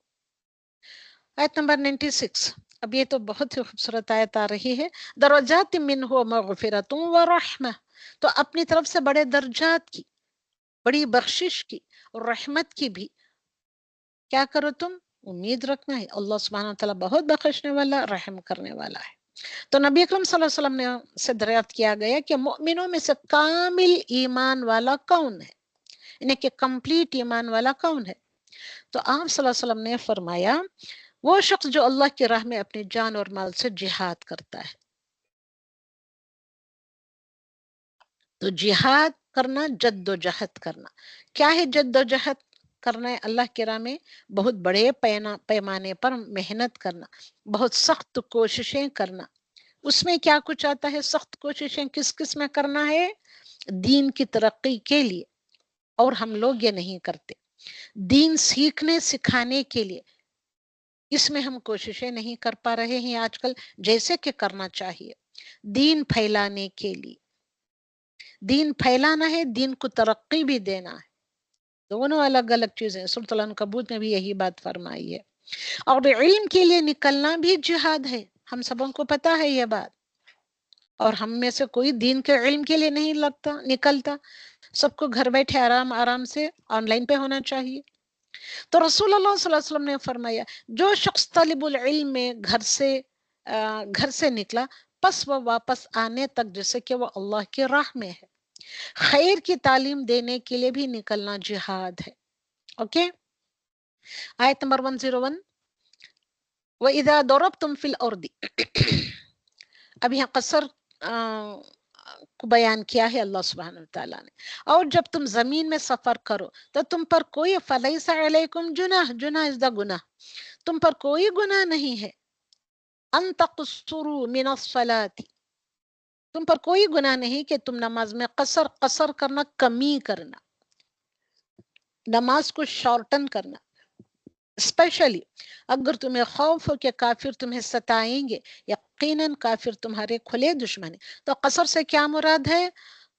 آیت نمبر 96. اب یہ تو بہت ہی خوبصورت آیت آ رہی ہے. درجات منہ مغفرۃ و رحمہ، تو اپنی طرف سے بڑے درجات کی، بڑی بخشش کی اور رحمت کی بھی کیا کرو تم؟ امید رکھنا ہے. اللہ سبحانہ وتعالیٰ بہت بخشنے والا، رحم کرنے والا ہے. تو نبی اکرم صلی اللہ علیہ وسلم نے سے دریافت کیا گیا کہ مؤمنوں میں سے کامل ایمان والا کون ہے، یعنی کہ کمپلیٹ ایمان والا کون ہے؟ تو آپ صلی اللہ علیہ وسلم نے فرمایا وہ شخص جو اللہ کی راہ میں اپنی جان اور مال سے جہاد کرتا ہے. تو جہاد کرنا، جد و جہد کرنا. کیا ہے جد و جہد کرنا؟ ہے اللہ کی راہ میں بہت بڑے پیمانے پر محنت کرنا، بہت سخت کوششیں کرنا. اس میں کیا کچھ آتا ہے؟ سخت کوششیں کس کس میں کرنا ہے؟ دین کی ترقی کے لیے. اور ہم لوگ یہ نہیں کرتے. دین سیکھنے سکھانے کے لیے اس میں ہم کوششیں نہیں کر پا رہے ہیں آج کل جیسے کہ کرنا چاہیے. دین پھیلانے کے لیے، دین پھیلانا ہے، دین کو ترقی بھی دینا ہے. دونوں الگ الگ چیزیں. سورۃ العنکبوت میں بھی یہی بات فرمائی ہے. اور علم کے لیے نکلنا بھی جہاد ہے، ہم سبوں کو پتا ہے یہ بات. اور ہم میں سے کوئی دین کے علم کے لیے نہیں نکلتا. سب کو گھر بیٹھے آرام سے آن لائن پہ ہونا چاہیے. تو رسول اللہ صلی اللہ علیہ وسلم نے فرمایا جو شخص طالب العلم میں گھر سے نکلا، پس وہ واپس آنے تک جیسے کہ وہ اللہ کی راہ میں ہے. خیر کی تعلیم دینے کے لیے بھی نکلنا جہاد ہے. اوکے. آیت نمبر 101. وَإِذَا ضَرَبْتُمْ فِي الْأَرْضِ. اب یہاں قصر کو بیان کیا ہے اللہ سبحانہ وتعالیٰ نے. اور جب تم زمین میں سفر کرو تو تم پر کوئی فَلَيْسَ عَلَيْكُمْ جُنَاح، جناح از دا گناہ، تم پر کوئی گناہ نہیں ہے. أَن تَقْصُرُوا مِنَ الصَّلَاةِ، تم پر کوئی گناہ نہیں کہ تم نماز میں قصر کرنا، کمی کرنا، نماز کو شارٹن کرنا. اسپیشلی اگر تمہیں خوف ہو کہ کافر تمہیں ستائیں گے، یقیناً کافر تمہارے کھلے دشمن ہیں. تو قصر سے کیا مراد ہے؟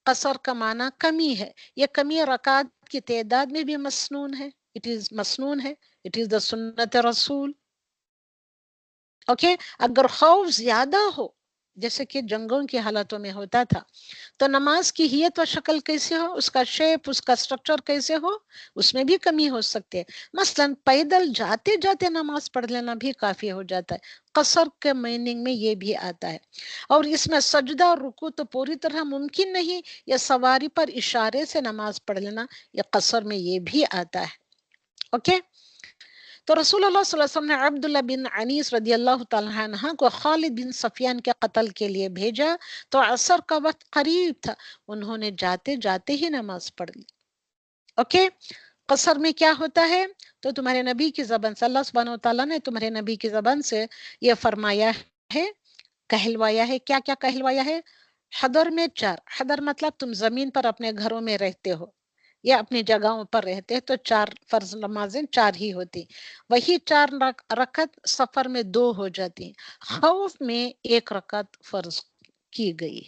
قصر کا معنی کمی ہے. یہ کمی رکعات کی تعداد میں بھی مسنون ہے. مسنون ہے. اٹ از دا سنت رسول. اوکے. اگر خوف زیادہ ہو جیسے کہ جنگوں کی حالتوں میں ہوتا تھا تو نماز کی ہیت و شکل کیسے ہو، اس کا شیپ، اس کا سٹرکچر کیسے ہو، اس میں بھی کمی ہو سکتی ہے. مثلا پیدل جاتے جاتے نماز پڑھ لینا بھی کافی ہو جاتا ہے. قصر کے میننگ میں یہ بھی آتا ہے. اور اس میں سجدہ اور رکوع تو پوری طرح ممکن نہیں، یا سواری پر اشارے سے نماز پڑھ لینا، یہ قصر میں یہ بھی آتا ہے. اوکے. تو رسول اللہ صلی اللہ علیہ وسلم نے عبداللہ بن عنیس رضی اللہ تعالیٰ عنہ کو خالد بن سفیان کے قتل کے لیے بھیجا تو عصر کا وقت قریب تھا، انہوں نے جاتے جاتے ہی نماز پڑھ لی. اوکے. قصر میں کیا ہوتا ہے؟ تو تمہارے نبی کی زبان سے اللہ سبحانہ وتعالیٰ نے تمہارے نبی کی زبان سے یہ فرمایا ہے، کہلوایا ہے. کیا کیا کہلوایا ہے؟ حضر میں 4. حضر مطلب تم زمین پر اپنے گھروں میں رہتے ہو یا اپنی جگہوں پر رہتے ہیں تو 4 فرض نمازیں 4 ہی ہوتی، وہی 4 رکعت سفر میں 2 ہو جاتی. خوف میں 1 رکعت فرض کی گئی.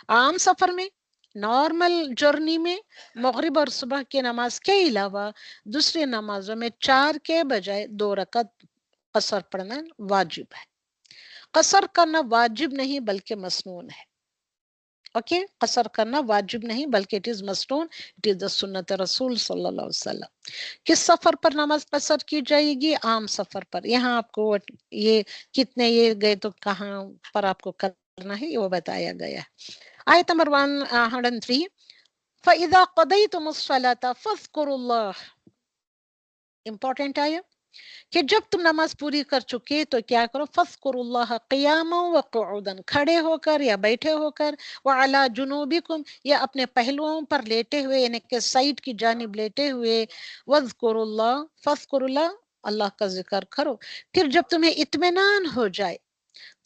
عام سفر میں، نارمل جرنی میں مغرب اور صبح کی نماز کے علاوہ دوسری نمازوں میں 4 کے بجائے 2 رکعت قصر پڑھنا واجب ہے. قصر کرنا واجب نہیں بلکہ مسنون ہے. اوکے، قصر کرنا واجب نہیں بلکہ اٹ از مسنون، اٹ از دا سنت رسول صلی اللہ علیہ وسلم۔ کس سفر پر نماز قصر کی جائے گی؟ عام سفر پر۔ یہاں آپ کو یہ کتنے یہ گئے تو کہاں پر آپ کو کرنا ہے وہ بتایا گیا ہے۔ آیت نمبر 103، فَإِذَا قَضَيْتُمُ الصَّلَاةَ فَاذْكُرُوا اللَّهَ، امپورٹنٹ آیا کہ جب تم نماز پوری کر چکے تو کیا کرو؟ فَاذْكُرُوا اللَّهَ قِيَامًا وَقُعُودًا، کھڑے ہو کر یا بیٹھے ہو کر، وَعَلَى جُنُوبِكُمْ، یا اپنے پہلوؤں پر لیٹے ہوئے، یعنی کہ سائڈ کی جانب لیٹے ہوئے، وَاذْكُرُوا اللَّهَ، فَاذْكُرُوا اللَّهَ، اللہ کا ذکر کرو۔ پھر جب تمہیں اطمینان ہو جائے،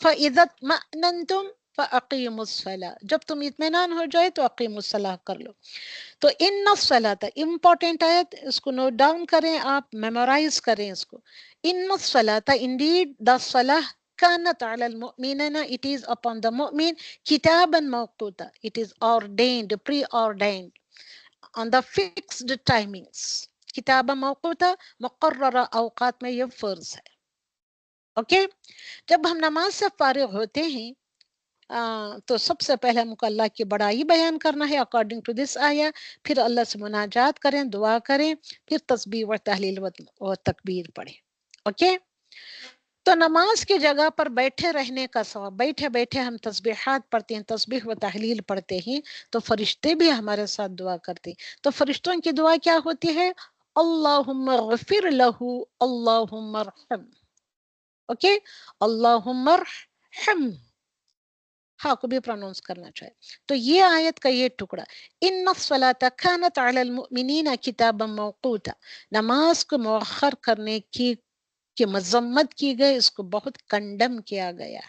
فَإِذَا اطْمَأْنَنْتُمْ فَأَقِيمُوا الصَّلَاةَ، جب تم اطمینان ہو جائے تو اقیم الصلاۃ کر لو۔ تو ان الصلاۃ، امپورٹنٹ آیت، اس کو نوٹ ڈاؤن کریں، آپ میمورائز کریں اس کو۔ ان الصلاۃ، انڈیڈ دا صلاح، كانت على المؤمنين، it is upon the mu'min، كتابا موقوتا، it is ordained، pre-ordained، on the fixed timings، کتابا موقوتا، مقررہ اوقات میں یہ فرض ہے۔ اوکے، جب ہم نماز سے فارغ ہوتے ہیں تو سب سے پہلے ہم کو اللہ کی بڑائی بیان کرنا ہے اکارڈنگ ٹو دس آیا، پھر اللہ سے مناجات کریں، دعا کریں، پھر تسبیح و تحلیل و تکبیر پڑھیں۔ اوکے، تو نماز کی جگہ پر بیٹھے رہنے کا ثواب، بیٹھے بیٹھے ہم تسبیحات پڑھتے ہیں، تسبیح و تحلیل پڑھتے ہیں تو فرشتے بھی ہمارے ساتھ دعا کرتے ہیں۔ تو فرشتوں کی دعا کیا ہوتی ہے؟ اللہم اغفر لہ، اللہم ارحم، اوکے، اللہم ارحم، ہاں کو بھی پروننس کرنا چاہے۔ تو یہ آیت کا یہ ٹکڑا، ان الصلاۃ کانت علی المؤمنین کتابا موقوتا، نماز کو مؤخر کرنے کی مذمت کی گئی، اس کو بہت کنڈم کیا گیا۔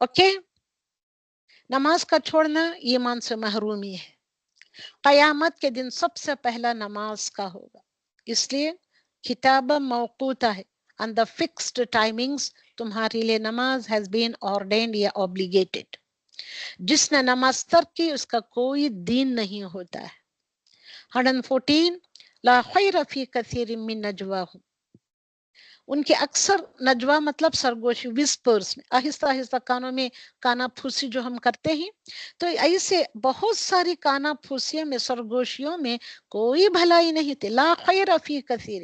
اوکے، نماز کا چھوڑنا ایمان سے محرومی ہے۔ قیامت کے دن سب سے پہلا نماز کا ہوگا، اس لیے کتابا موقوتا ہے، and the fixed timings، تمہارے لیے نماز has been ordained یا obligated۔ جس نے نماز ترک کی اس کا کوئی دین نہیں ہوتا ہے۔ 114، لا خیر فی کثیر من نجواہم، ان کے اکثر نجوا مطلب سرگوشی، وسپرز میں، آہستہ آہستہ کانوں میں کانا پھوسی جو ہم کرتے ہیں، تو ایسے بہت ساری کانا پھوسیوں میں، سرگوشیوں میں کوئی بھلائی نہیں تھی۔ لا خیر فی کثیر،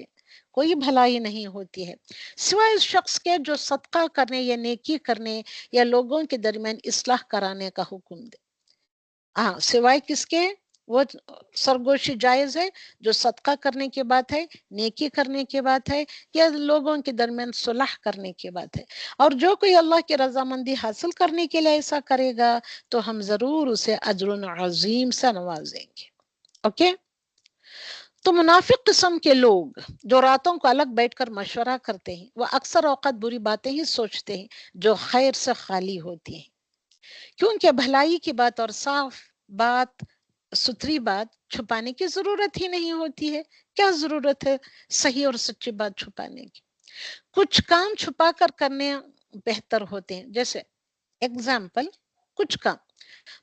کوئی بھلائی نہیں ہوتی ہے سوائے اس شخص کے جو صدقہ کرنے یا نیکی کرنے یا لوگوں کے درمیان اصلاح کرانے کا حکم دے۔ ہاں، سوائے کس کے؟ وہ سرگوشی جائز ہے جو صدقہ کرنے کی بات ہے، نیکی کرنے کی بات ہے، یا لوگوں کے درمیان صلح کرنے کی بات ہے۔ اور جو کوئی اللہ کی رضامندی حاصل کرنے کے لیے ایسا کرے گا تو ہم ضرور اسے اجر عظیم سے نوازیں گے۔ اوکے، تو منافق قسم کے لوگ جو راتوں کو الگ بیٹھ کر مشورہ کرتے ہیں، وہ اکثر اوقات بری باتیں ہی سوچتے ہیں جو خیر سے خالی ہوتی ہیں، کیونکہ بھلائی کی بات اور صاف بات، ستھری بات چھپانے کی ضرورت ہی نہیں ہوتی ہے۔ کیا ضرورت ہے صحیح اور سچی بات چھپانے کی؟ کچھ کام چھپا کر کرنے بہتر ہوتے ہیں، جیسے اگزامپل، کچھ کام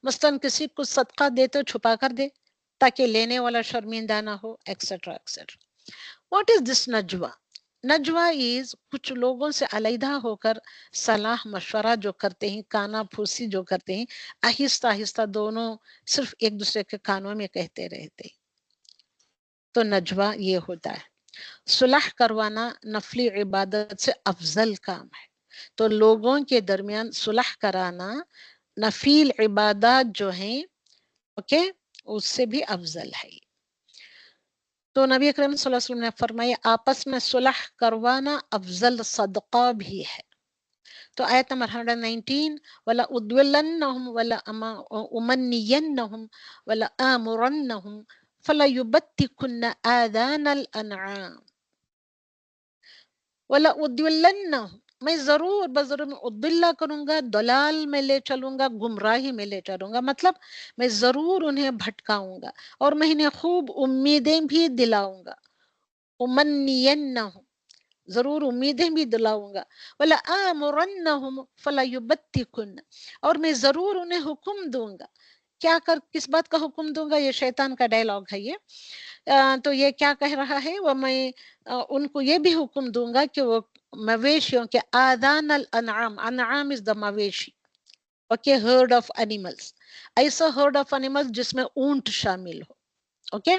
مثلاً کسی کو صدقہ دے تو چھپا کر دے تاکہ لینے والا شرمندہ نہ ہو، ایکسیٹرا ایکسیٹرا۔ واٹ از دس نجوا؟ نجوا از کچھ لوگوں سے علیحدہ ہو کر صلاح مشورہ جو کرتے ہیں، کانا پھوسی جو کرتے ہیں، آہستہ آہستہ دونوں صرف ایک دوسرے کے کانوں میں کہتے رہتے ہیں، تو نجوا یہ ہوتا ہے۔ صلح کروانا نفلی عبادت سے افضل کام ہے، تو لوگوں کے درمیان صلح کرانا نفیل عبادات جو ہیں، اوکے، اس سے بھی افضل ہے۔ تو نبی اکرم صلی اللہ علیہ وسلم نے فرمایا آپس میں صلح کروانا افضل صدقہ بھی ہے۔ تو آیت نمبر 119، وَلَا أُضْوِلَنَّهُمْ وَلَا أُمَنِّيَنَّهُمْ وَلَا آمُرَنَّهُمْ فَلَيُبَتِّكُنَّ آذَانَ الْأَنْعَامِ وَلَا أُضْوِلَنَّهُمْ، میں ضرور میں اضلّہ کروں گا، دلال میں لے چلوں گا، گمراہی میں لے چلوں گا، مطلب میں ضرور انہیں بھٹکاؤں گا اور میں انہیں خوب امیدیں بھی دلاؤں گا۔ امنینہم، ضرور امیدیں بھی دلاؤں گا۔ ولا آمرنہم فلا یبتکن، اور میں ضرور انہیں حکم دوں گا۔ کیا کس بات کا حکم دوں گا؟ یہ شیطان کا ڈائلاگ ہے یہ۔ تو یہ کیا کہہ رہا ہے؟ وہ میں ان کو یہ بھی حکم دوں گا کہ وہ مویشیوں کے آذان الانعام، انعام از دا مویشی، اوکے، ہرڈ آف اینیملس، ایسا ہرڈ آف اینیملس جس میں اونٹ شامل ہو. اوکے،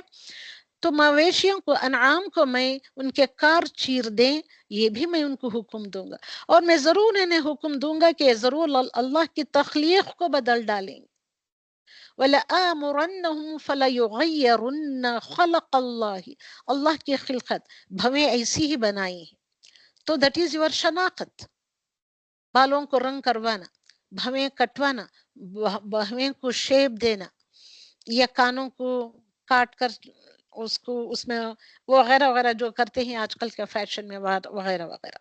تو مویشیوں کو، انعام کو میں ان کے کار چیر دیں، یہ بھی میں ان کو حکم دوں گا. اور میں ضرور انہیں حکم دوں گا کہ ضرور اللہ کی تخلیق کو بدل ڈالیں گے. وَلَآمُرَنَّهُمْ فَلَيُغَيِّرُنَّ خَلَقَ اللَّهِ، اللہ کی خلقت بھویں ایسی ہی بنائی ہیں. تو دیٹ از یور شناخت. بالوں کو رنگ کروانا، بھویں کٹوانا، بھویں کو شیپ دینا، یا کانوں کو کاٹ کر اس کو اس میں وغیرہ وغیرہ جو کرتے ہیں آج کل کے فیشن میں وغیرہ وغیرہ.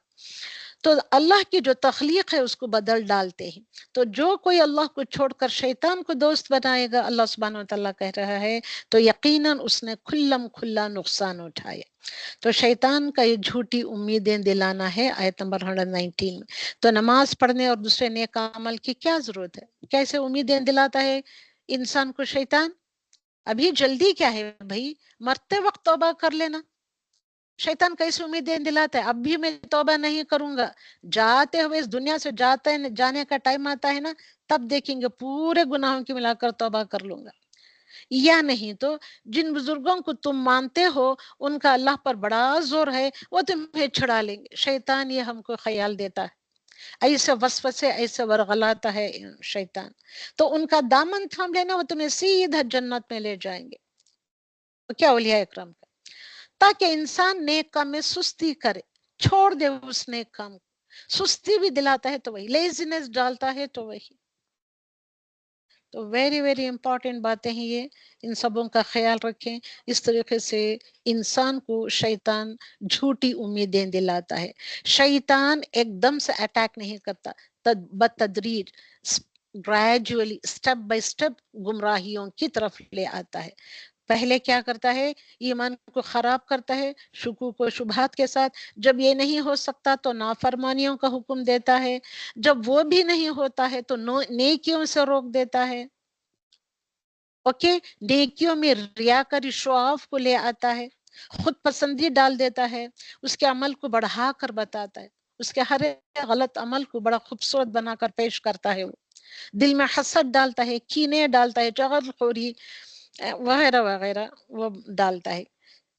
تو اللہ کی جو تخلیق ہے اس کو بدل ڈالتے ہیں. تو جو کوئی اللہ کو چھوڑ کر شیطان کو دوست بنائے گا، اللہ سبحانہ وتعالیٰ کہہ رہا ہے، تو یقیناً اس نے کھلا نقصان اٹھایا. تو شیطان کا یہ جھوٹی امیدیں دلانا ہے آیت نمبر 119 میں. تو نماز پڑھنے اور دوسرے نیک عمل کی کیا ضرورت ہے؟ کیسے امیدیں دلاتا ہے انسان کو شیطان؟ ابھی جلدی کیا ہے بھائی، مرتے وقت توبہ کر لینا. شیطان کیسے امیدیں دلاتا ہے؟ اب بھی میں توبہ نہیں کروں گا، جاتے ہوئے اس دنیا سے جانے کا ٹائم آتا ہے نا، تب دیکھیں گے پورے گناہوں کی ملا کر توبہ کر لوں گا. یا نہیں تو جن بزرگوں کو تم مانتے ہو ان کا اللہ پر بڑا زور ہے، وہ تمہیں چھڑا لیں گے. شیطان یہ ہم کو خیال دیتا ہے، ایسے وسوسے ایسے ورغلاتا ہے شیطان. تو ان کا دامن تھام لینا، وہ تمہیں سیدھا جنت میں لے جائیں گے. تو کیا اولیاء اکرام کا، تاکہ انسان نیک کام میں سستی کرے، چھوڑ دے اس نیک کام کو. سستی بھی دلاتا ہے تو وہی، لیزینس ڈالتا ہے تو وہی. تو ویری ویری امپورٹنٹ باتیں ہیں یہ، ان سبوں کا خیال رکھیں. اس طریقے سے انسان کو شیطان جھوٹی امیدیں دلاتا ہے. شیطان ایک دم سے اٹیک نہیں کرتا، بتدریج، گریجولی، سٹیپ بائی سٹیپ گمراہیوں کی طرف لے آتا ہے. پہلے کیا کرتا ہے؟ ایمان کو خراب کرتا ہے شکوک و شبہات کے ساتھ. جب یہ نہیں ہو سکتا تو نافرمانیوں کا حکم دیتا ہے. جب وہ بھی نہیں ہوتا ہے تو نیکیوں سے روک دیتا ہے. اوکے، نیکیوں میں ریاکاری، شو آف کو لے آتا ہے، خود پسندی ڈال دیتا ہے، اس کے عمل کو بڑھا کر بتاتا ہے، اس کے ہر غلط عمل کو بڑا خوبصورت بنا کر پیش کرتا ہے. وہ دل میں حسد ڈالتا ہے، کینے ڈالتا ہے، چغل خوری وغیرہ وغیرہ وہ ڈالتا ہے،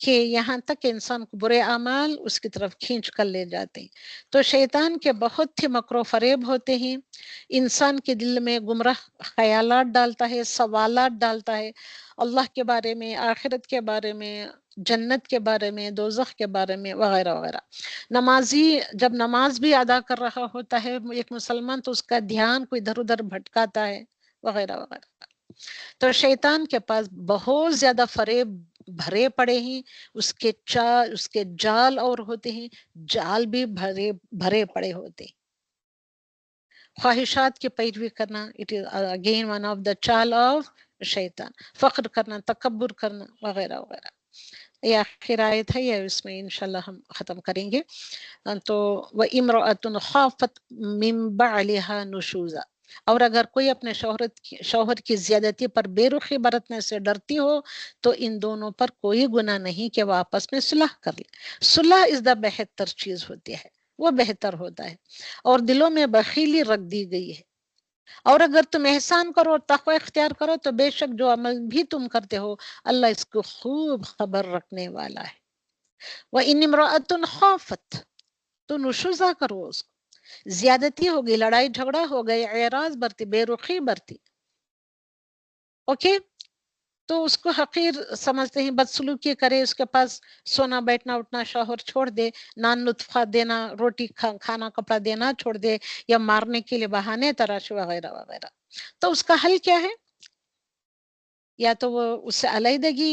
کہ یہاں تک کہ انسان کو برے اعمال اس کی طرف کھینچ کر لے جاتے ہیں. تو شیطان کے بہت ہی مکر و فریب ہوتے ہیں. انسان کے دل میں گمراہ خیالات ڈالتا ہے، سوالات ڈالتا ہے اللہ کے بارے میں، آخرت کے بارے میں، جنت کے بارے میں، دوزخ کے بارے میں وغیرہ وغیرہ. نمازی جب نماز بھی ادا کر رہا ہوتا ہے ایک مسلمان، تو اس کا دھیان کو ادھر ادھر بھٹکاتا ہے وغیرہ وغیرہ. تو شیطان کے پاس بہت زیادہ فریب بھرے پڑے ہیں، اس کے جال اور ہوتے ہیں، جال بھی بھرے پڑے ہوتے ہیں. خواہشات کی پیروی کرنا، it is again one of the چال آف شیطان. فخر کرنا، تکبر کرنا وغیرہ وغیرہ. یہ آخر آیت ہے، یا اس میں انشاءاللہ ہم ختم کریں گے. تو وَإِمْرَأَةٌ خَافَتْ مِنْ بَعْلِهَا نُشُوزًا، اور اگر کوئی اپنے شوہر کی زیادتی پر بے رخی برتنے سے ڈرتی ہو تو ان دونوں پر کوئی گناہ نہیں کہ وہ آپس میں صلح کر لے. صلح از دا بہتر چیز ہوتی ہے، وہ بہتر ہوتا ہے. اور دلوں میں بخیلی رکھ دی گئی ہے. اور اگر تم احسان کرو اور تقوی اختیار کرو تو بے شک جو عمل بھی تم کرتے ہو اللہ اس کو خوب خبر رکھنے والا ہے. وَإِنِ امْرَأَةٌ خَافَتْ، تو نشوزہ کرو، اس کو زیادتی ہو گئی، لڑائی جھگڑا ہو گئی، اعراض برتی، بے رخی برتی، اوکے، تو اس کو حقیر سمجھتے ہیں، بدسلوکی کرے، اس کے پاس سونا بیٹھنا اٹھنا شوہر چھوڑ دے، نان نطفہ دینا، روٹی کھانا کپڑا دینا چھوڑ دے، یا مارنے کے لیے بہانے تراش وغیرہ وغیرہ. تو اس کا حل کیا ہے؟ یا تو وہ اس سے علیحدگی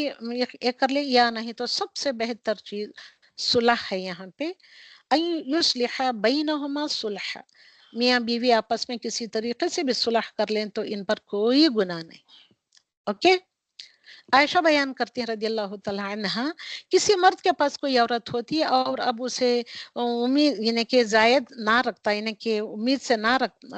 ایک کر لے، یا نہیں تو سب سے بہتر چیز صلح ہے. یہاں پہ یصلح بینہما صلح، میاں بیوی آپس میں کسی طریقے سے بھی صلح کر لیں تو ان پر کوئی گناہ نہیں. اوکے، عائشہ بیان کرتی ہیں رضی اللہ تعالیٰ عنہا، کسی مرد کے پاس کوئی عورت ہوتی ہے اور اب اسے امید یعنی کہ زائد نہ رکھتا، یعنی کہ امید سے نہ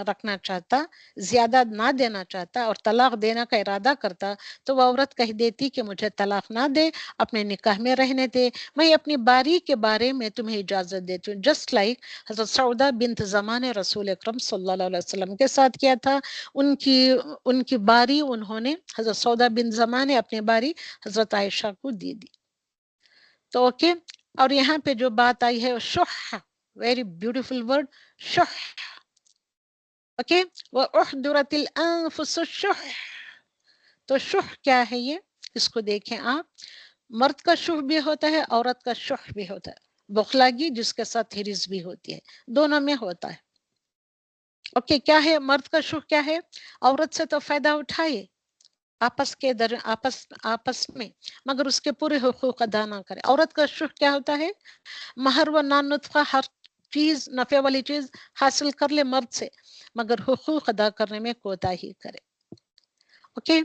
رکھنا چاہتا، زیادہ نہ دینا چاہتا اور طلاق دینا کا ارادہ کرتا، تو وہ عورت کہہ دیتی کہ مجھے طلاق نہ دے، اپنے نکاح میں رہنے دے، میں اپنی باری کے بارے میں تمہیں اجازت دیتی ہوں، جسٹ لائک حضرت سعودہ بنت زمان رسول اکرم صلی اللہ علیہ وسلم کے ساتھ کیا تھا۔ ان کی باری انہوں نے حضرت سعودہ بن زمان نے اپنی باری حضرت عائشہ کو دی۔ تو اوکے، اور یہاں پہ جو بات آئی ہے شح، ویری بیوٹیفل ورڈ، شح، اوکے، وَأُحْضِرَتِ الْأَنفُسُ الشُّحَّ، تو شح کیا ہے یہ، اس کو دیکھیں آپ، مرد کا شح بھی ہوتا ہے، عورت کا شح بھی ہوتا ہے، بخلاگی جس کے ساتھ ہرس بھی ہوتی ہے، دونوں میں ہوتا ہے۔ اوکے، کیا ہے مرد کا شح، کیا ہے، عورت سے تو فائدہ اٹھائے آپس میں، مگر اس کے پورے حقوق ادا نہ کرے۔ عورت کا شح کیا ہوتا ہے، مہر و نان نطفہ ہر چیز، نفع والی چیز حاصل کر لے مرد سے، مگر حقوق ادا کرنے میں کوتاہی کرے۔ اوکے،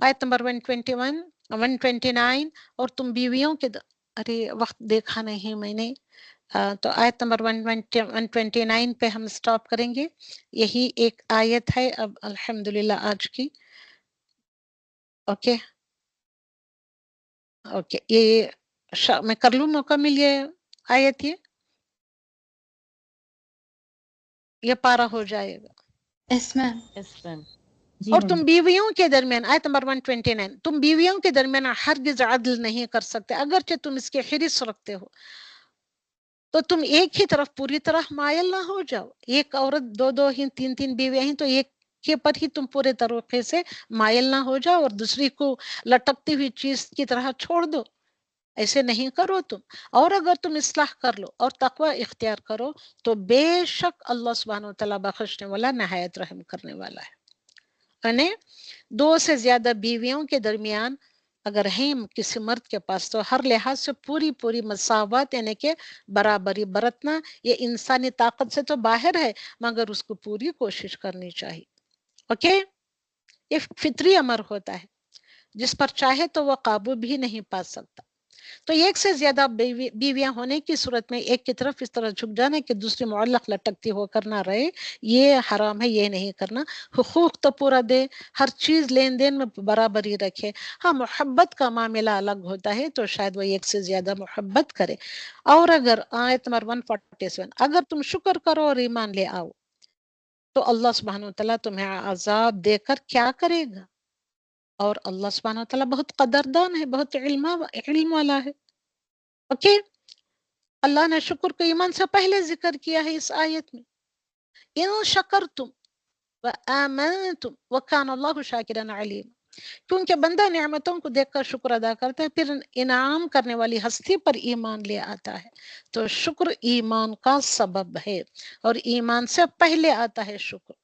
آیت نمبر 121 129، اور تم بیویوں کے ارے وقت دیکھا نہیں میں نے، تو آیت نمبر 129 پہ ہم سٹاپ کریں گے، یہی ایک آیت ہے اب الحمدللہ آج کی۔ اوکے اوکے، یہ میں کر لوں مکمل یہ آیت، یہ پارا ہو جائے گا۔ یس میم۔ یس میم۔ اور تم بیویوں کے درمیان، آیت نمبر 129، تم بیویوں کے درمیان ہرگز عدل نہیں کر سکتے، اگرچہ تم اس کے حرص رکھتے ہو تو تم ایک ہی طرف پوری طرح مائل نہ ہو جاؤ۔ ایک عورت دو ہی تین بیویاں ہیں تو ایک کے پر ہی تم پورے طریقے سے مائل نہ ہو جاؤ اور دوسری کو لٹکتی ہوئی چیز کی طرح چھوڑ دو، ایسے نہیں کرو تم۔ اور اگر تم اصلاح کر لو اور تقوی اختیار کرو تو بے شک اللہ سبحانہ و تعالیٰ بخشنے والا، نہایت رحم کرنے والا ہے۔ یعنی دو سے زیادہ بیویوں کے درمیان اگر ہیں کسی مرد کے پاس تو ہر لحاظ سے پوری مساوات، یعنی کہ برابری برتنا، یہ انسانی طاقت سے تو باہر ہے مگر اس کو پوری کوشش کرنی چاہیے۔ اوکے، یہ فطری امر ہوتا ہے، جس پر چاہے تو وہ قابو بھی نہیں پا سکتا۔ تو ایک سے زیادہ بیویاں ہونے کی صورت میں ایک کی طرف اس طرح جھک جانا کہ دوسری معلق لٹکتی ہو کر نہ رہے، یہ حرام ہے، یہ نہیں کرنا۔ حقوق تو پورا دے، ہر چیز لین دین میں برابری رکھے۔ ہاں، محبت کا معاملہ الگ ہوتا ہے تو شاید وہ ایک سے زیادہ محبت کرے۔ اور اگر آیت نمبر 147، اگر تم شکر کرو اور ایمان لے آؤ تو اللہ سبحانہ وتعالیٰ تمہیں عذاب دے کر کیا کرے گا، اور اللہ سبحانہ وتعالیٰ بہت قدردان ہے، بہت علم والا ہے۔ اوکے، اللہ نے شکر کو ایمان سے پہلے ذکر کیا ہے اس آیت میں، ان شکرتم وآمنتم وکان اللہ شاکرا علیم، کیونکہ بندہ نعمتوں کو دیکھ کر شکر ادا کرتا ہے، پھر انعام کرنے والی ہستی پر ایمان لے آتا ہے، تو شکر ایمان کا سبب ہے اور ایمان سے پہلے آتا ہے شکر۔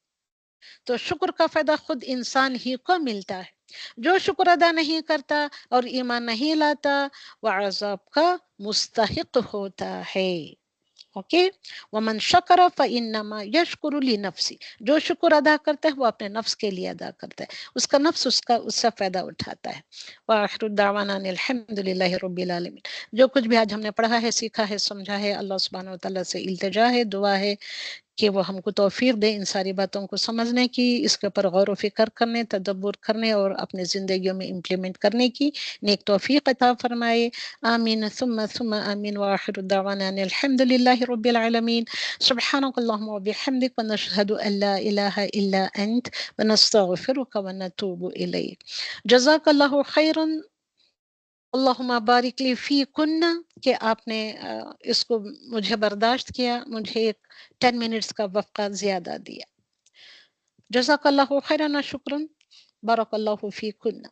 تو شکر کا فائدہ خود انسان ہی کو ملتا ہے۔ جو شکر ادا نہیں کرتا اور ایمان نہیں لاتا وہ عذاب کا مستحق ہوتا ہے۔ اوکے، ومن شکر فانما یشکر لنفسی، جو شکر ادا کرتا ہے وہ اپنے نفس کے لیے ادا کرتا ہے، اس کا نفس اس سے فائدہ اٹھاتا ہے۔ وآخر دعوانا ان الحمد للہ رب العالمین۔ جو کچھ بھی آج ہم نے پڑھا ہے، سیکھا ہے، سمجھا ہے، اللہ سبحانہ وتعالیٰ سے التجا ہے، دعا ہے کہ وہ ہم کو توفیق دے ان ساری باتوں کو سمجھنے کی، اس کے اوپر غور و فکر کرنے، تدبر کرنے اور اپنے زندگیوں میں امپلیمنٹ کرنے کی نیک توفیق عطا فرمائے۔ آمین ثم آمین، وآخر دعوانا ان الحمد للہ رب العالمین۔ سبحانک اللہم وبحمدک، ونشہد ان لا الہ الا انت، ونستغفرک ونتوب الیک۔ جزاک اللہ خیرا، اللہم بارک لی فی کنہ، کہ آپ نے اس کو مجھے برداشت کیا، مجھے ایک 10 منٹس کا وقفہ زیادہ دیا۔ جزاک اللہ خیرا و شکرا، بارک اللہ فی کنہ۔